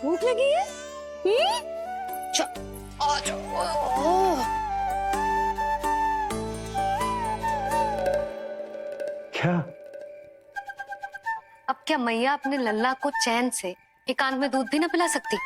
भूख लगी है? आ जाओ। क्या? अब क्या मैया अपने लल्ला को चैन से एकांत में दूध भी न पिला सकती?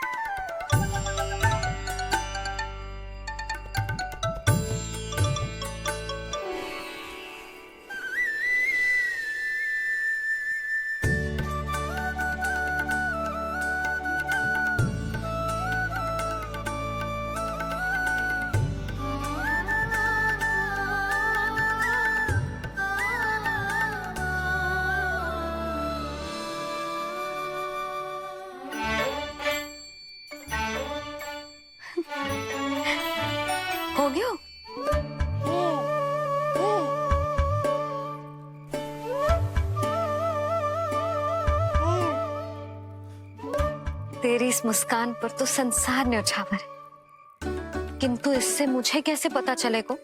तेरी इस मुस्कान पर तो संसार न्यौछावर है, किंतु इससे मुझे कैसे पता चलेगा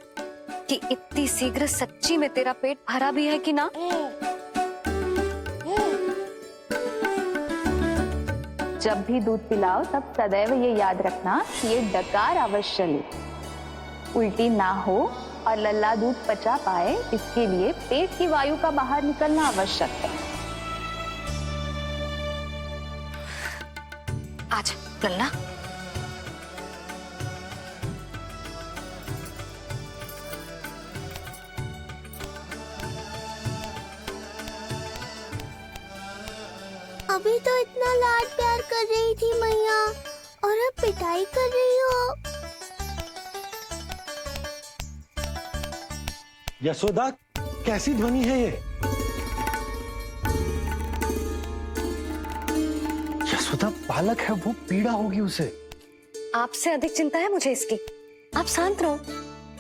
कि इतनी शीघ्र सच्ची में तेरा पेट भरा भी है कि ना? जब भी दूध पिलाओ तब सदैव ये याद रखना कि ये डकार अवश्य ले, उल्टी ना हो और लल्ला दूध पचा पाए, इसके लिए पेट की वायु का बाहर निकलना आवश्यक है। आज लल्ला, अभी तो इतना लाड प्यार कर रही थी मैया, और अब पिटाई कर रही हो। यशोदा, कैसी ध्वनि है ये? यशोदा, बालक है, वो पीड़ा होगी उसे। आपसे अधिक चिंता है मुझे इसकी। आप शांत रहो,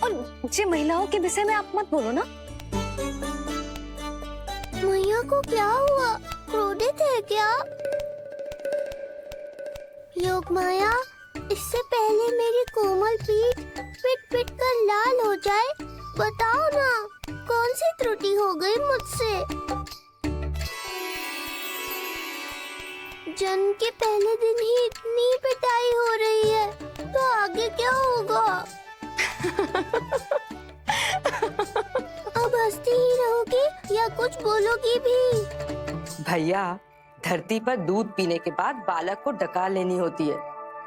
और ये महिलाओं के विषय में आप मत बोलो ना। मैया को क्या हुआ? क्रोधित है क्या? योग माया, इससे पहले मेरी कोमल पीठ पिट पिट कर लाल हो जाए, बताओ ना कौन सी त्रुटि हो गई मुझसे? जन्म के पहले दिन ही इतनी पिटाई हो रही है, तो आगे क्या होगा? अब हंसती ही रहोगी या कुछ बोलोगी भी? भैया, धरती पर दूध पीने के बाद बालक को डकार लेनी होती है।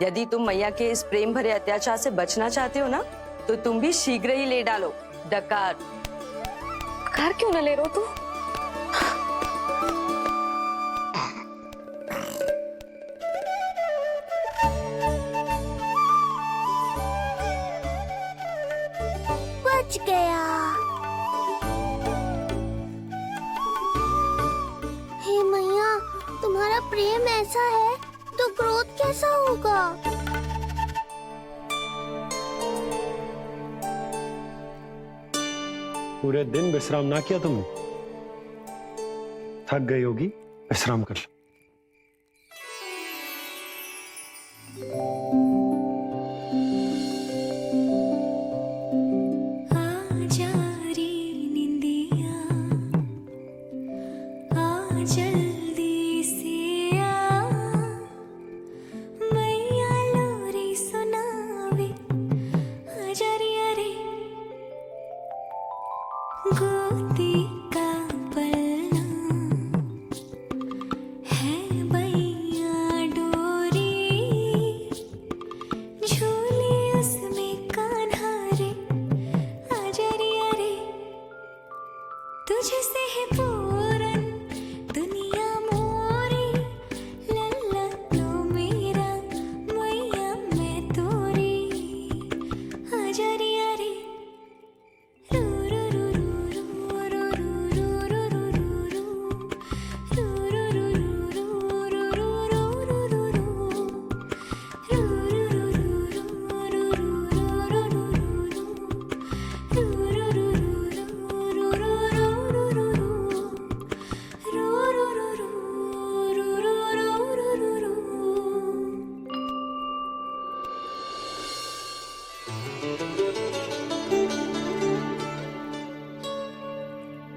यदि तुम मैया के इस प्रेम भरे अत्याचार से बचना चाहते हो ना, तो तुम भी शीघ्र ही ले डालो डकार। डकार क्यों न ले रो तू? बच गया। हे मैया, तुम्हारा प्रेम ऐसा है तो क्रोध कैसा होगा? पूरे दिन विश्राम ना किया तुमने? थक गई होगी, विश्राम कर लो।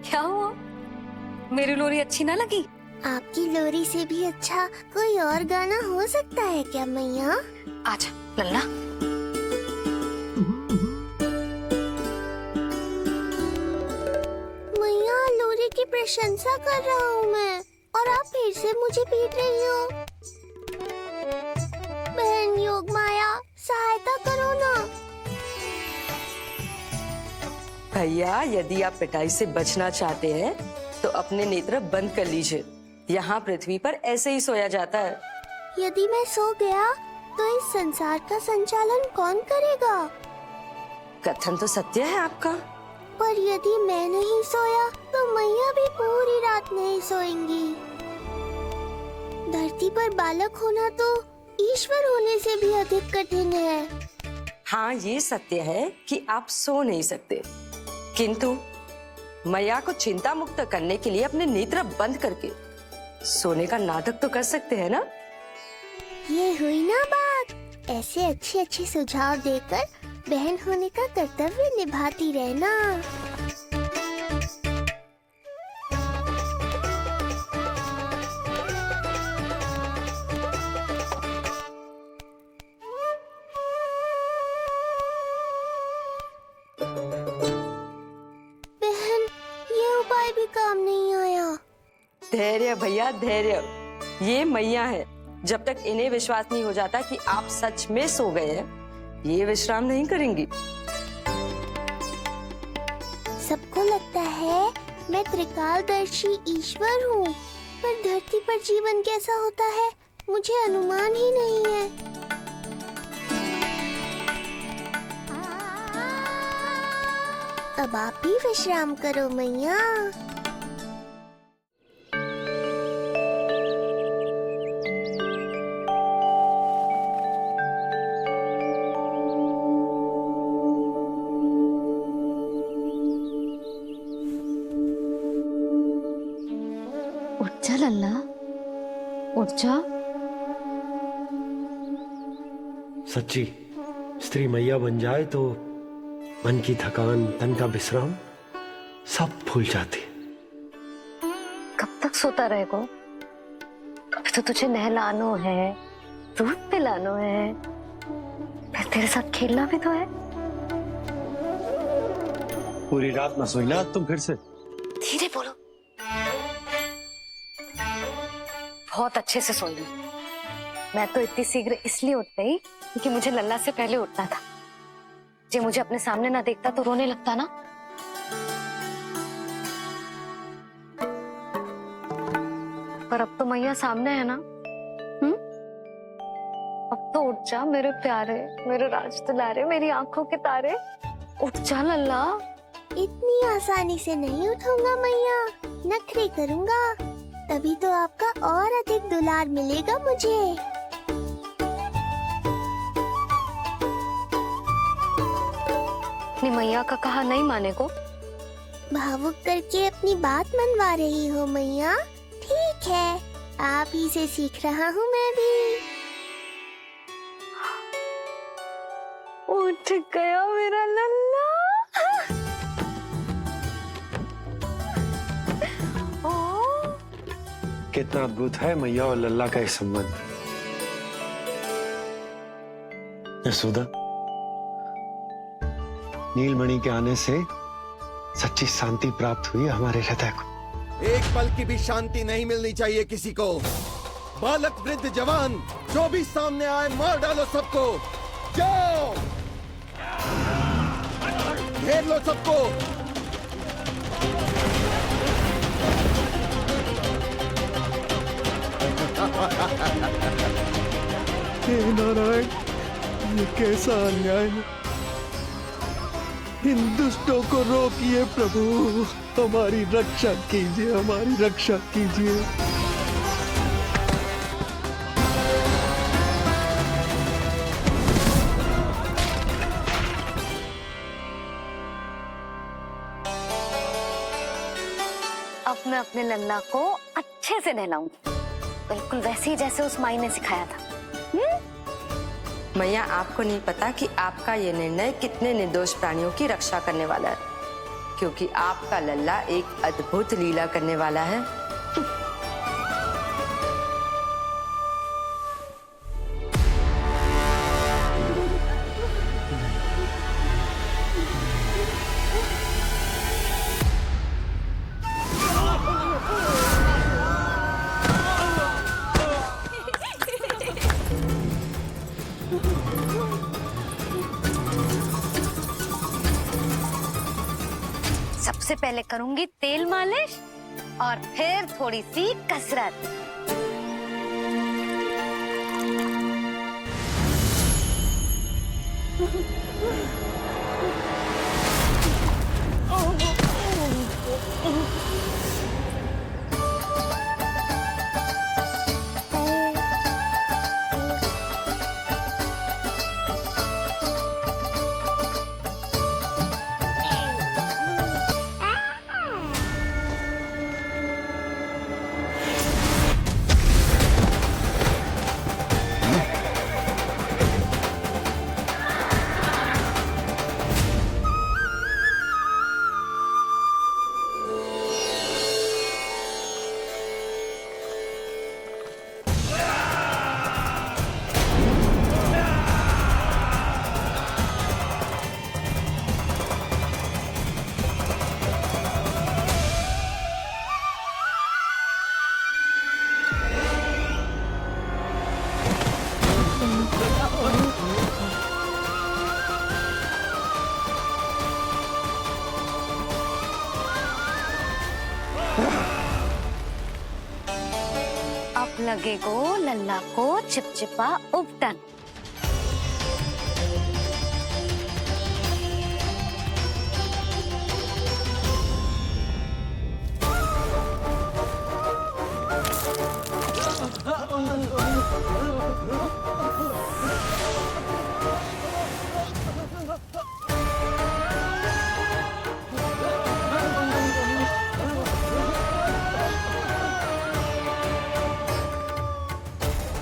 क्या हुआ? मेरी लोरी अच्छी ना लगी? आपकी लोरी से भी अच्छा कोई और गाना हो सकता है क्या मैया? आजा लल्ला। मैया, लोरी की प्रशंसा कर रहा हूँ मैं, और आप फिर से मुझे पीट रही हो। बहन योग माया, सहायता करो ना। भैया, यदि आप पिटाई से बचना चाहते हैं तो अपने नेत्र बंद कर लीजिए। यहाँ पृथ्वी पर ऐसे ही सोया जाता है। यदि मैं सो गया तो इस संसार का संचालन कौन करेगा? कथन तो सत्य है आपका। पर यदि मैं नहीं सोया तो मैया भी पूरी रात नहीं सोएंगी। धरती पर बालक होना तो ईश्वर होने से भी अधिक कठिन है। हाँ, ये सत्य है कि आप सो नहीं सकते, किंतु मैया को चिंता मुक्त करने के लिए अपने नेत्र बंद करके सोने का नाटक तो कर सकते हैं ना? ये हुई ना बात। ऐसे अच्छे अच्छे सुझाव देकर बहन होने का कर्तव्य निभाती रहना। बहन, ये उपाय भी काम नहीं आया। धैर्य भैया धैर्य, ये मैया है। जब तक इन्हें विश्वास नहीं हो जाता कि आप सच में सो गए हैं, ये विश्राम नहीं करेंगी। सबको लगता है मैं त्रिकालदर्शी ईश्वर हूँ, पर धरती पर जीवन कैसा होता है मुझे अनुमान ही नहीं है। अब आप भी विश्राम करो मैया। उठ जा लल्ला, उठ जा। सच्ची स्त्री मैया बन जाए तो मन की थकान, तन का विश्राम सब भूल जाती। कब तक सोता रहेगा? अभी तो तुझे नहलानो है, दूध पिलानो है, फिर तेरे साथ खेलना भी तो है। पूरी रात न सोई ना तुम फिर से? धीरे बोलो। बहुत अच्छे से सोई। मैं तो इतनी शीघ्र इसलिए उठ गई क्योंकि मुझे लल्ला से पहले उठना था। जो मुझे अपने सामने ना देखता तो रोने लगता ना। पर अब तो मैया सामने है ना। अब तो उठ जा मेरे प्यारे, मेरे राज दुलारे, मेरी आंखों के तारे। उठ जा लल्ला। इतनी आसानी से नहीं उठूंगा मैया, नखरे करूंगा, तभी तो आपका और अधिक दुलार मिलेगा मुझे। अपनी मैया का कहा नहीं माने को? भावुक करके अपनी बात मनवा रही हो मैया। ठीक है, आप ही से सीख रहा हूँ मैं भी। उठ गया मेरा लल्ला। कितना अद्भुत है मैया और लल्ला का एक संबंध। यशोदा, नीलमणि के आने से सच्ची शांति प्राप्त हुई हमारे हृदय को। एक पल की भी शांति नहीं मिलनी चाहिए किसी को। बालक, वृद्ध, जवान, जो भी सामने आए मार डालो सबको। जाओ, घेर लो सबको। हे नारायण, ये कैसा अन्याय है। इन दुष्टों को रोकिए प्रभु, हमारी रक्षा कीजिए, हमारी रक्षा कीजिए। अब मैं अपने लल्ला को अच्छे से नहलाऊंगी, बिल्कुल वैसे ही जैसे उस माई ने सिखाया था। मैया, आपको नहीं पता कि आपका ये निर्णय कितने निर्दोष प्राणियों की रक्षा करने वाला है, क्योंकि आपका लल्ला एक अद्भुत लीला करने वाला है। सबसे पहले करूंगी तेल मालिश और फिर थोड़ी सी कसरत। अब लगेगो लल्ला को चिपचिपा उपटन।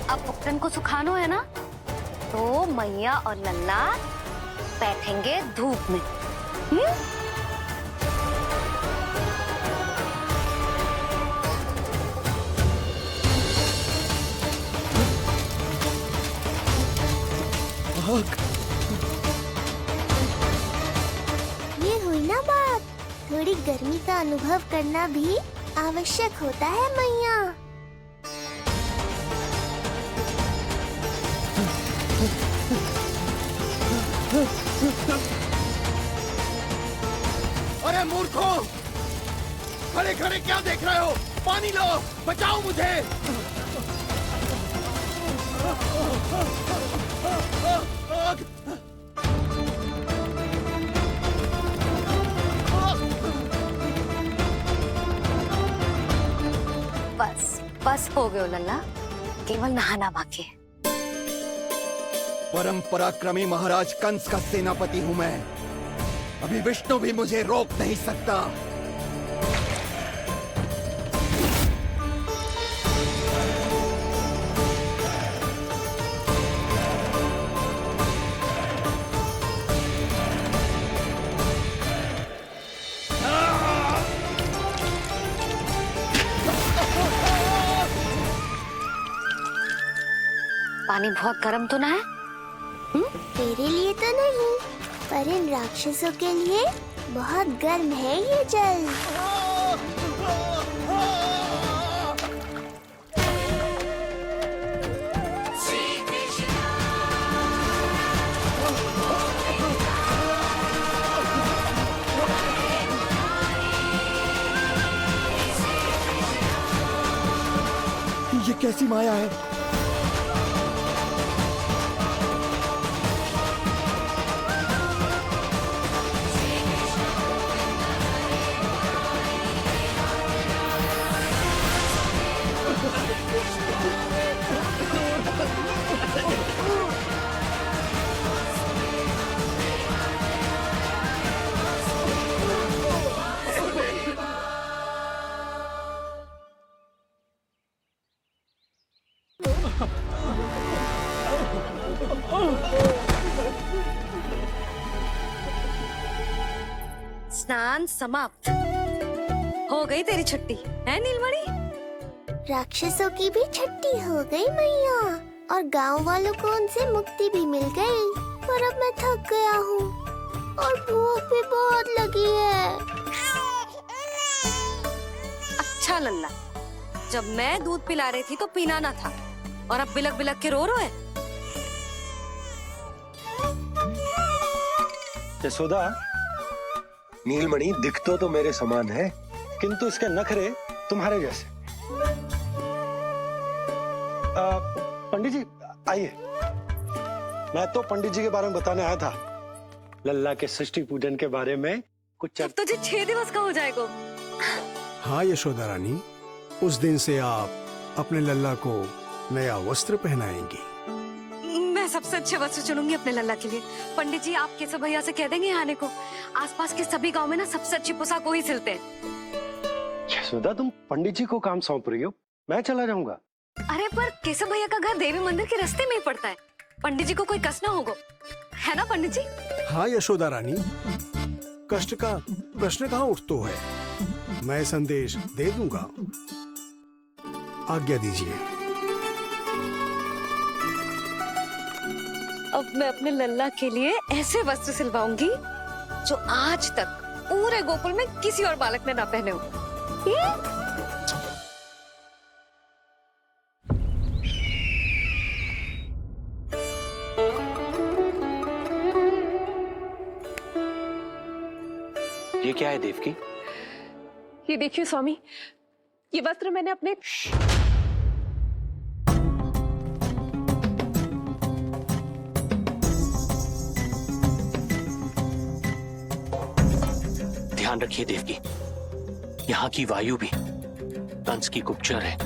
अब उपटन को सुखानो है ना, तो मैया और लल्ला बैठेंगे धूप में। ये हुई ना बात, थोड़ी गर्मी का अनुभव करना भी आवश्यक होता है मैया। अरे मूर्खों, खड़े खड़े क्या देख रहे हो? पानी लो, बचाओ मुझे। बस बस हो गए लल्ला, केवल नहाना बाकी है। परम पराक्रमी महाराज कंस का सेनापति हूं मैं। अभी विष्णु भी मुझे रोक नहीं सकता। पानी बहुत गर्म तो ना है? तेरे लिए तो नहीं, पर इन राक्षसों के लिए बहुत गर्म है ये जल। ये कैसी माया है? स्नान समाप्त। हो गई तेरी छुट्टी है नीलमणि? राक्षसों की भी छुट्टी हो गई मैया, और गांव वालों को उनसे मुक्ति भी मिल गई। पर अब मैं थक गया हूँ और भूख भी बहुत लगी है। अच्छा लल्ला, जब मैं दूध पिला रही थी तो पीना ना था, और अब बिलक बिलक के रो रहे। यशोदा, नीलमणि दिख तो मेरे समान है, किंतु इसके नखरे तुम्हारे जैसे। पंडित जी आइए, मैं तो पंडित जी के बारे में बताने आया था, लल्ला के षष्ठी पूजन के बारे में कुछ। अब तुझे 6 दिवस का हो जाएगा। हाँ यशोदा रानी, उस दिन से आप अपने लल्ला को नया वस्त्र पहनाएंगी। मैं सबसे अच्छे वस्त्र चुनूंगी अपने लल्ला के लिए। पंडित जी, आप केशव भैया से कह देंगे आने को। आसपास के सभी गांव में ना सबसे अच्छी पोशाक वही सिलते हैं। यशोदा, तुम पंडित जी को काम सौंप रही हो, मैं चला जाऊंगा। अरे पर केशव भैया का घर देवी मंदिर के रास्ते में ही पड़ता है, पंडित जी को कोई कष्ट ना होगा, है ना पंडित जी? हाँ यशोदा रानी, कष्ट का प्रश्न कहाँ उठतो है, मैं संदेश दे दूंगा। आज्ञा दीजिए। अब मैं अपने लल्ला के लिए ऐसे वस्त्र सिलवाऊंगी जो आज तक पूरे गोकुल में किसी और बालक ने ना पहने हो। ये क्या है देवकी? ये देखिए स्वामी, ये वस्त्र मैंने अपने ध्यान रखिए देवकी, यहाँ की वायु भी कंस की गुप्तचर है।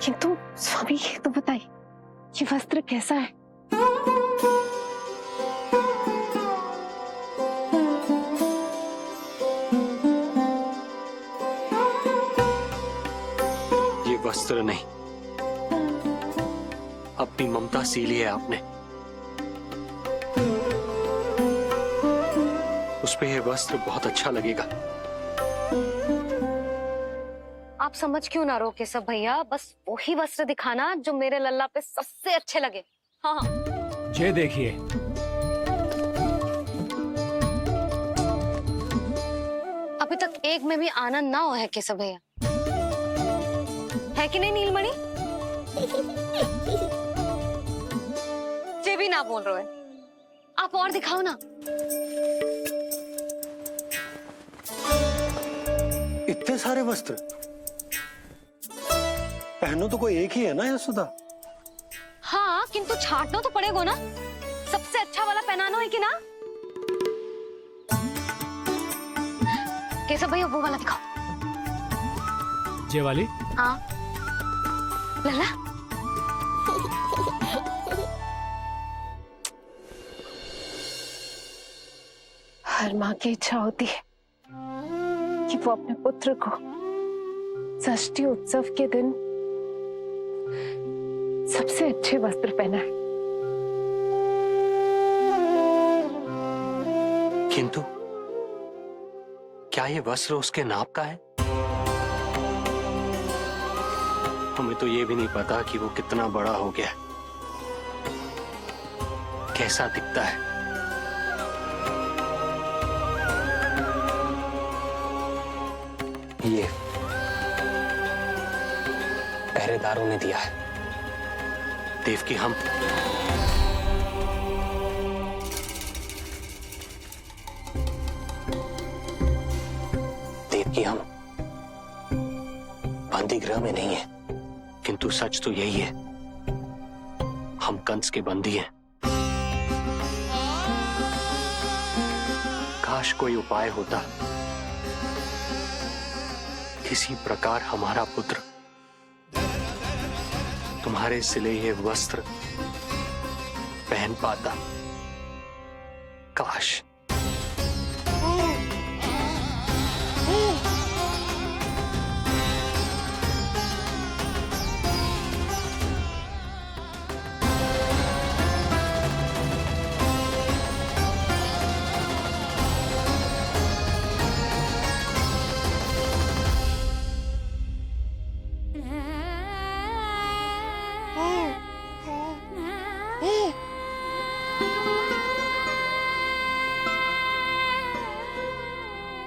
किंतु स्वामी ये तो बताइए, ये वस्त्र कैसा है? ये वस्त्र नहीं, अपनी ममता सी ली है आपने। उस पे ये वस्त्र बहुत अच्छा लगेगा। आप समझ क्यों ना रहो केशव भैया, बस वही वस्त्र दिखाना जो मेरे लल्ला पे सबसे अच्छे लगे। हाँ हाँ। ये देखिए, अभी तक एक में भी आनंद ना हो है केशव भैया, है कि नहीं नीलमणि? ये भी ना बोल रहे हो, आप और दिखाओ ना। इतने सारे वस्त्र पहनो तो कोई एक ही है ना यशोदा? हाँ, किंतु छांटना तो पड़ेगा ना, सबसे अच्छा वाला पहनाना है कि ना? केशव भैया वो वाला दिखाओ। ये वाली? हाँ लल्ला। हर माँ की इच्छा होती है कि वो अपने पुत्र को षष्ठी उत्सव के दिन सबसे अच्छे वस्त्र पहनाए। किंतु क्या ये वस्त्र उसके नाप का है? हमें तो ये भी नहीं पता कि वो कितना बड़ा हो गया, कैसा दिखता है। ये पहरेदारों ने दिया है। देवकी, हम बंदी गृह में नहीं है, किंतु सच तो यही है, हम कंस के बंदी हैं। काश कोई उपाय होता, किसी प्रकार हमारा पुत्र तुम्हारे सिले ये वस्त्र पहन पाता। काश।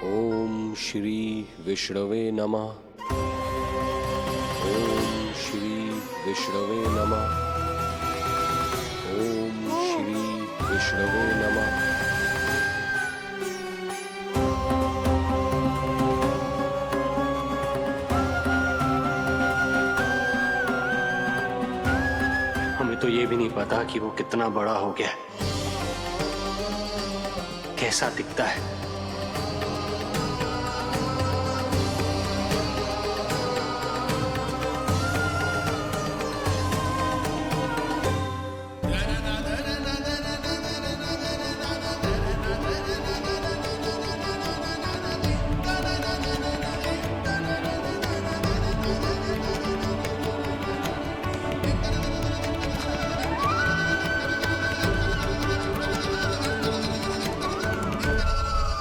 ओम श्री विष्णवे नमः। ओम श्री विष्णवे नमः। ओम श्री विष्णवे नमः। हमें तो ये भी नहीं पता कि वो कितना बड़ा हो गया, कैसा दिखता है।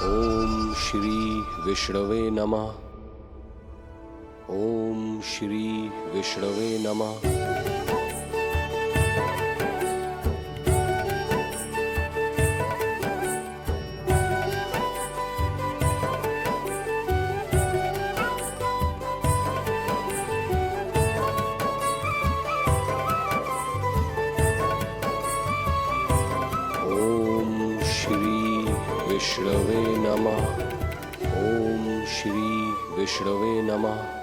ओम श्री विष्णवे नमः। ओम श्री विष्णवे नमः। ओम श्री विष्णवे नमः। श्री विष्णवे नमः।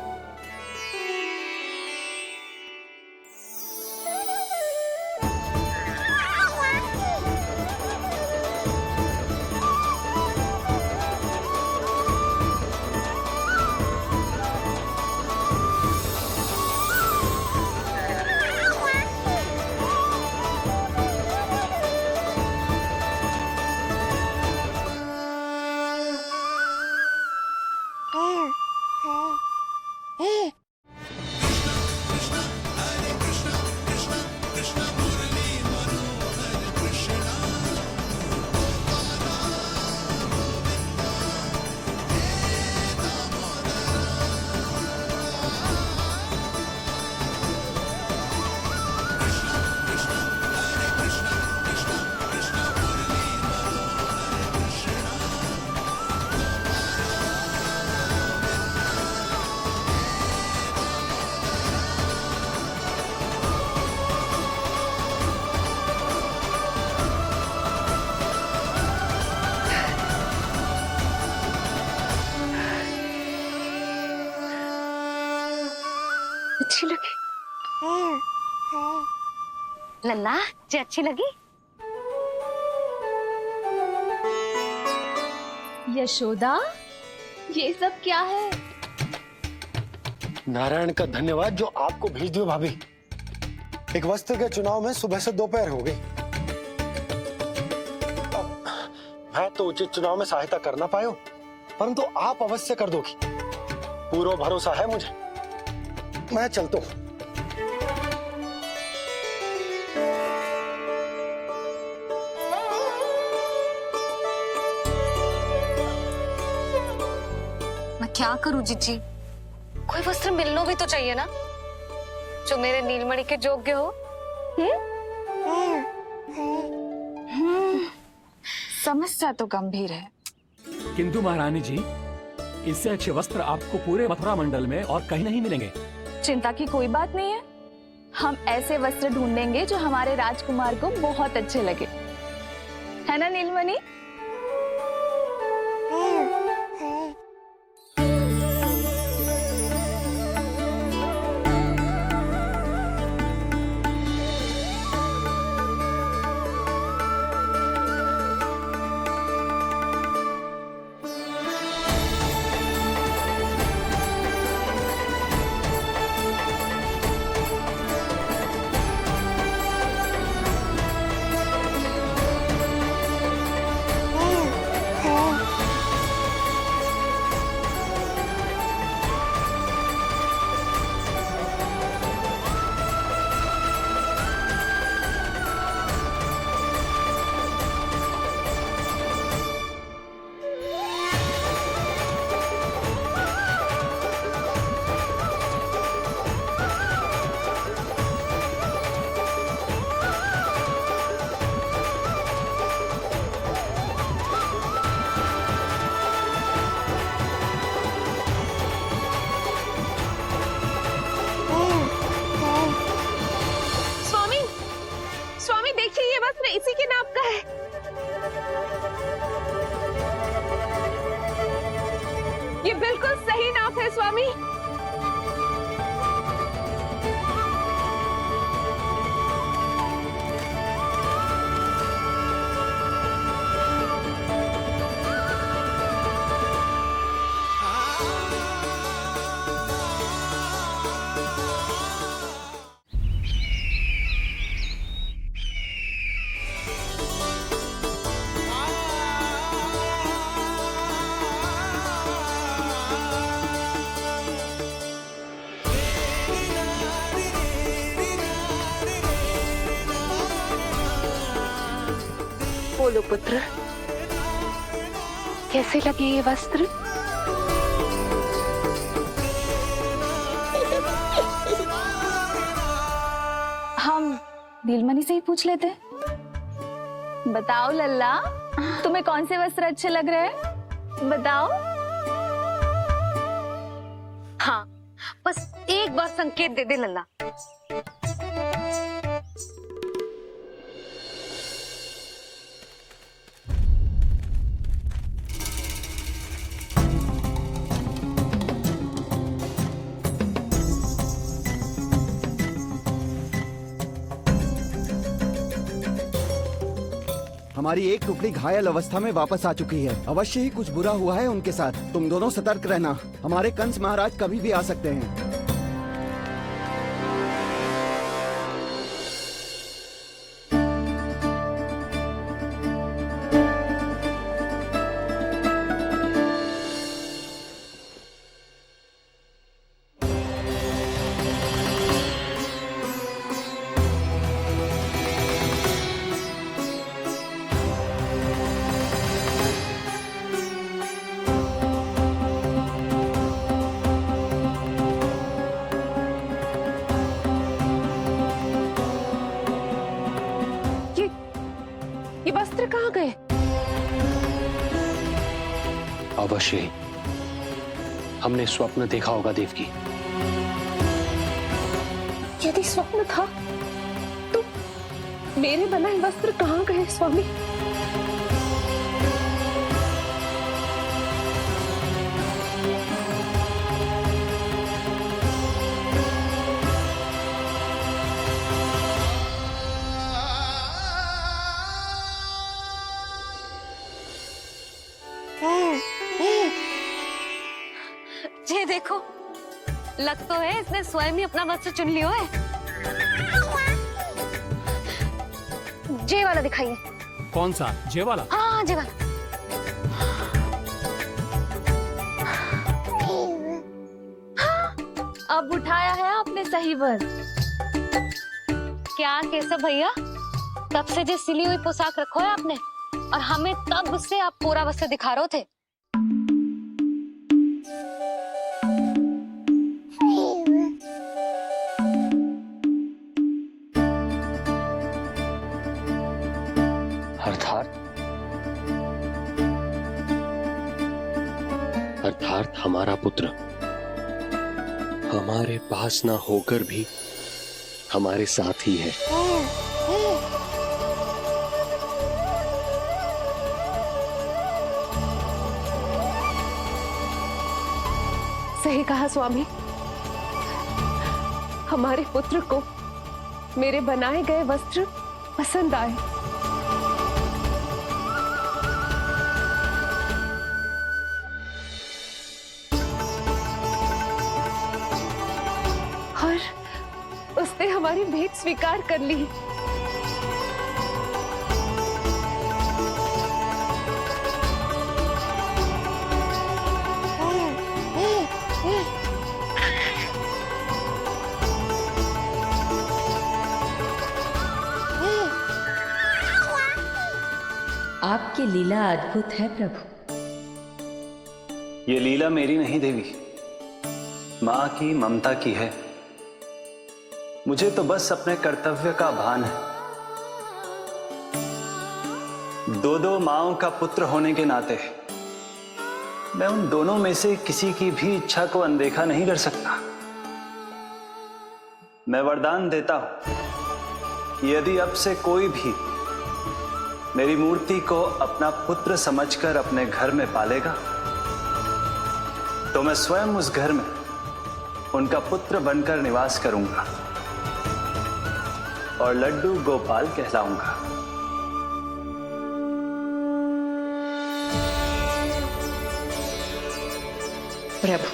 अच्छी लगी लल्ला जी, अच्छी लगी। यशोदा, ये सब क्या है? नारायण का धन्यवाद जो आपको भेज दियो भाभी। एक वस्त्र के चुनाव में सुबह से दोपहर हो गई। मैं तो उचित चुनाव में सहायता कर ना पायो, परंतु आप अवश्य कर दोगी, पूरा भरोसा है मुझे। मैं चलता हूं। मैं क्या करूं जीजी, कोई वस्त्र मिलना भी तो चाहिए ना जो मेरे नीलमणि के योग्य हो। समस्या तो गंभीर है, किंतु महारानी जी, इससे अच्छे वस्त्र आपको पूरे मथुरा मंडल में और कहीं नहीं मिलेंगे। चिंता की कोई बात नहीं है, हम ऐसे वस्त्र ढूंढेंगे जो हमारे राजकुमार को बहुत अच्छे लगे, है ना नीलमणि? इसी के नाप का है। ये बिल्कुल सही नाप है स्वामी। बोलो पुत्र, कैसे लगे ये वस्त्र? हम नीलमणि से ही पूछ लेते। बताओ लल्ला, तुम्हें कौन से वस्त्र अच्छे लग रहे हैं? बताओ। हाँ, बस एक बार संकेत दे दे लल्ला। हमारी एक टुकड़ी घायल अवस्था में वापस आ चुकी है। अवश्य ही कुछ बुरा हुआ है उनके साथ। तुम दोनों सतर्क रहना, हमारे कंस महाराज कभी भी आ सकते हैं। ये वस्त्र कहाँ गए? अवश्य ही हमने स्वप्न देखा होगा देवकी। यदि स्वप्न था तो मेरे बनाए वस्त्र कहाँ गए स्वामी? ये देखो, लग तो है इसने स्वयं ही अपना वस्त्र चुन लियो है। जे वाला दिखाइए। कौन सा? जे वाला? हाँ जे वाला। अब उठाया है आपने सही वर। क्या केशव भैया, तब से जो सिली हुई पोशाक रखो है आपने, और हमें तब से आप पूरा वस्त्र दिखा रहे थे। अर्थात हमारा पुत्र हमारे पास ना होकर भी हमारे साथ ही है। सही कहा स्वामी, हमारे पुत्र को मेरे बनाए गए वस्त्र पसंद आए। और उसने हमारी भेंट स्वीकार कर ली। आपकी लीला अद्भुत है प्रभु। ये लीला मेरी नहीं देवी, मां की, ममता की है। मुझे तो बस अपने कर्तव्य का भान है। दो माओं का पुत्र होने के नाते मैं उन दोनों में से किसी की भी इच्छा को अनदेखा नहीं कर सकता। मैं वरदान देता हूं कि यदि अब से कोई भी मेरी मूर्ति को अपना पुत्र समझकर अपने घर में पालेगा, तो मैं स्वयं उस घर में उनका पुत्र बनकर निवास करूंगा और लड्डू गोपाल कहलाऊंगा। प्रभु,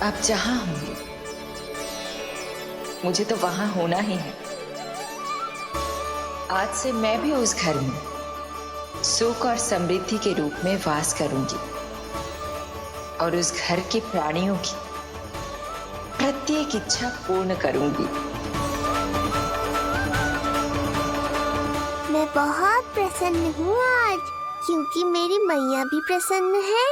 आप जहां होंगे मुझे तो वहां होना ही है। आज से मैं भी उस घर में सुख और समृद्धि के रूप में वास करूंगी और उस घर के प्राणियों की प्रत्येक इच्छा पूर्ण करूंगी। मैं बहुत प्रसन्न हूँ आज, क्योंकि मेरी मैया भी प्रसन्न है।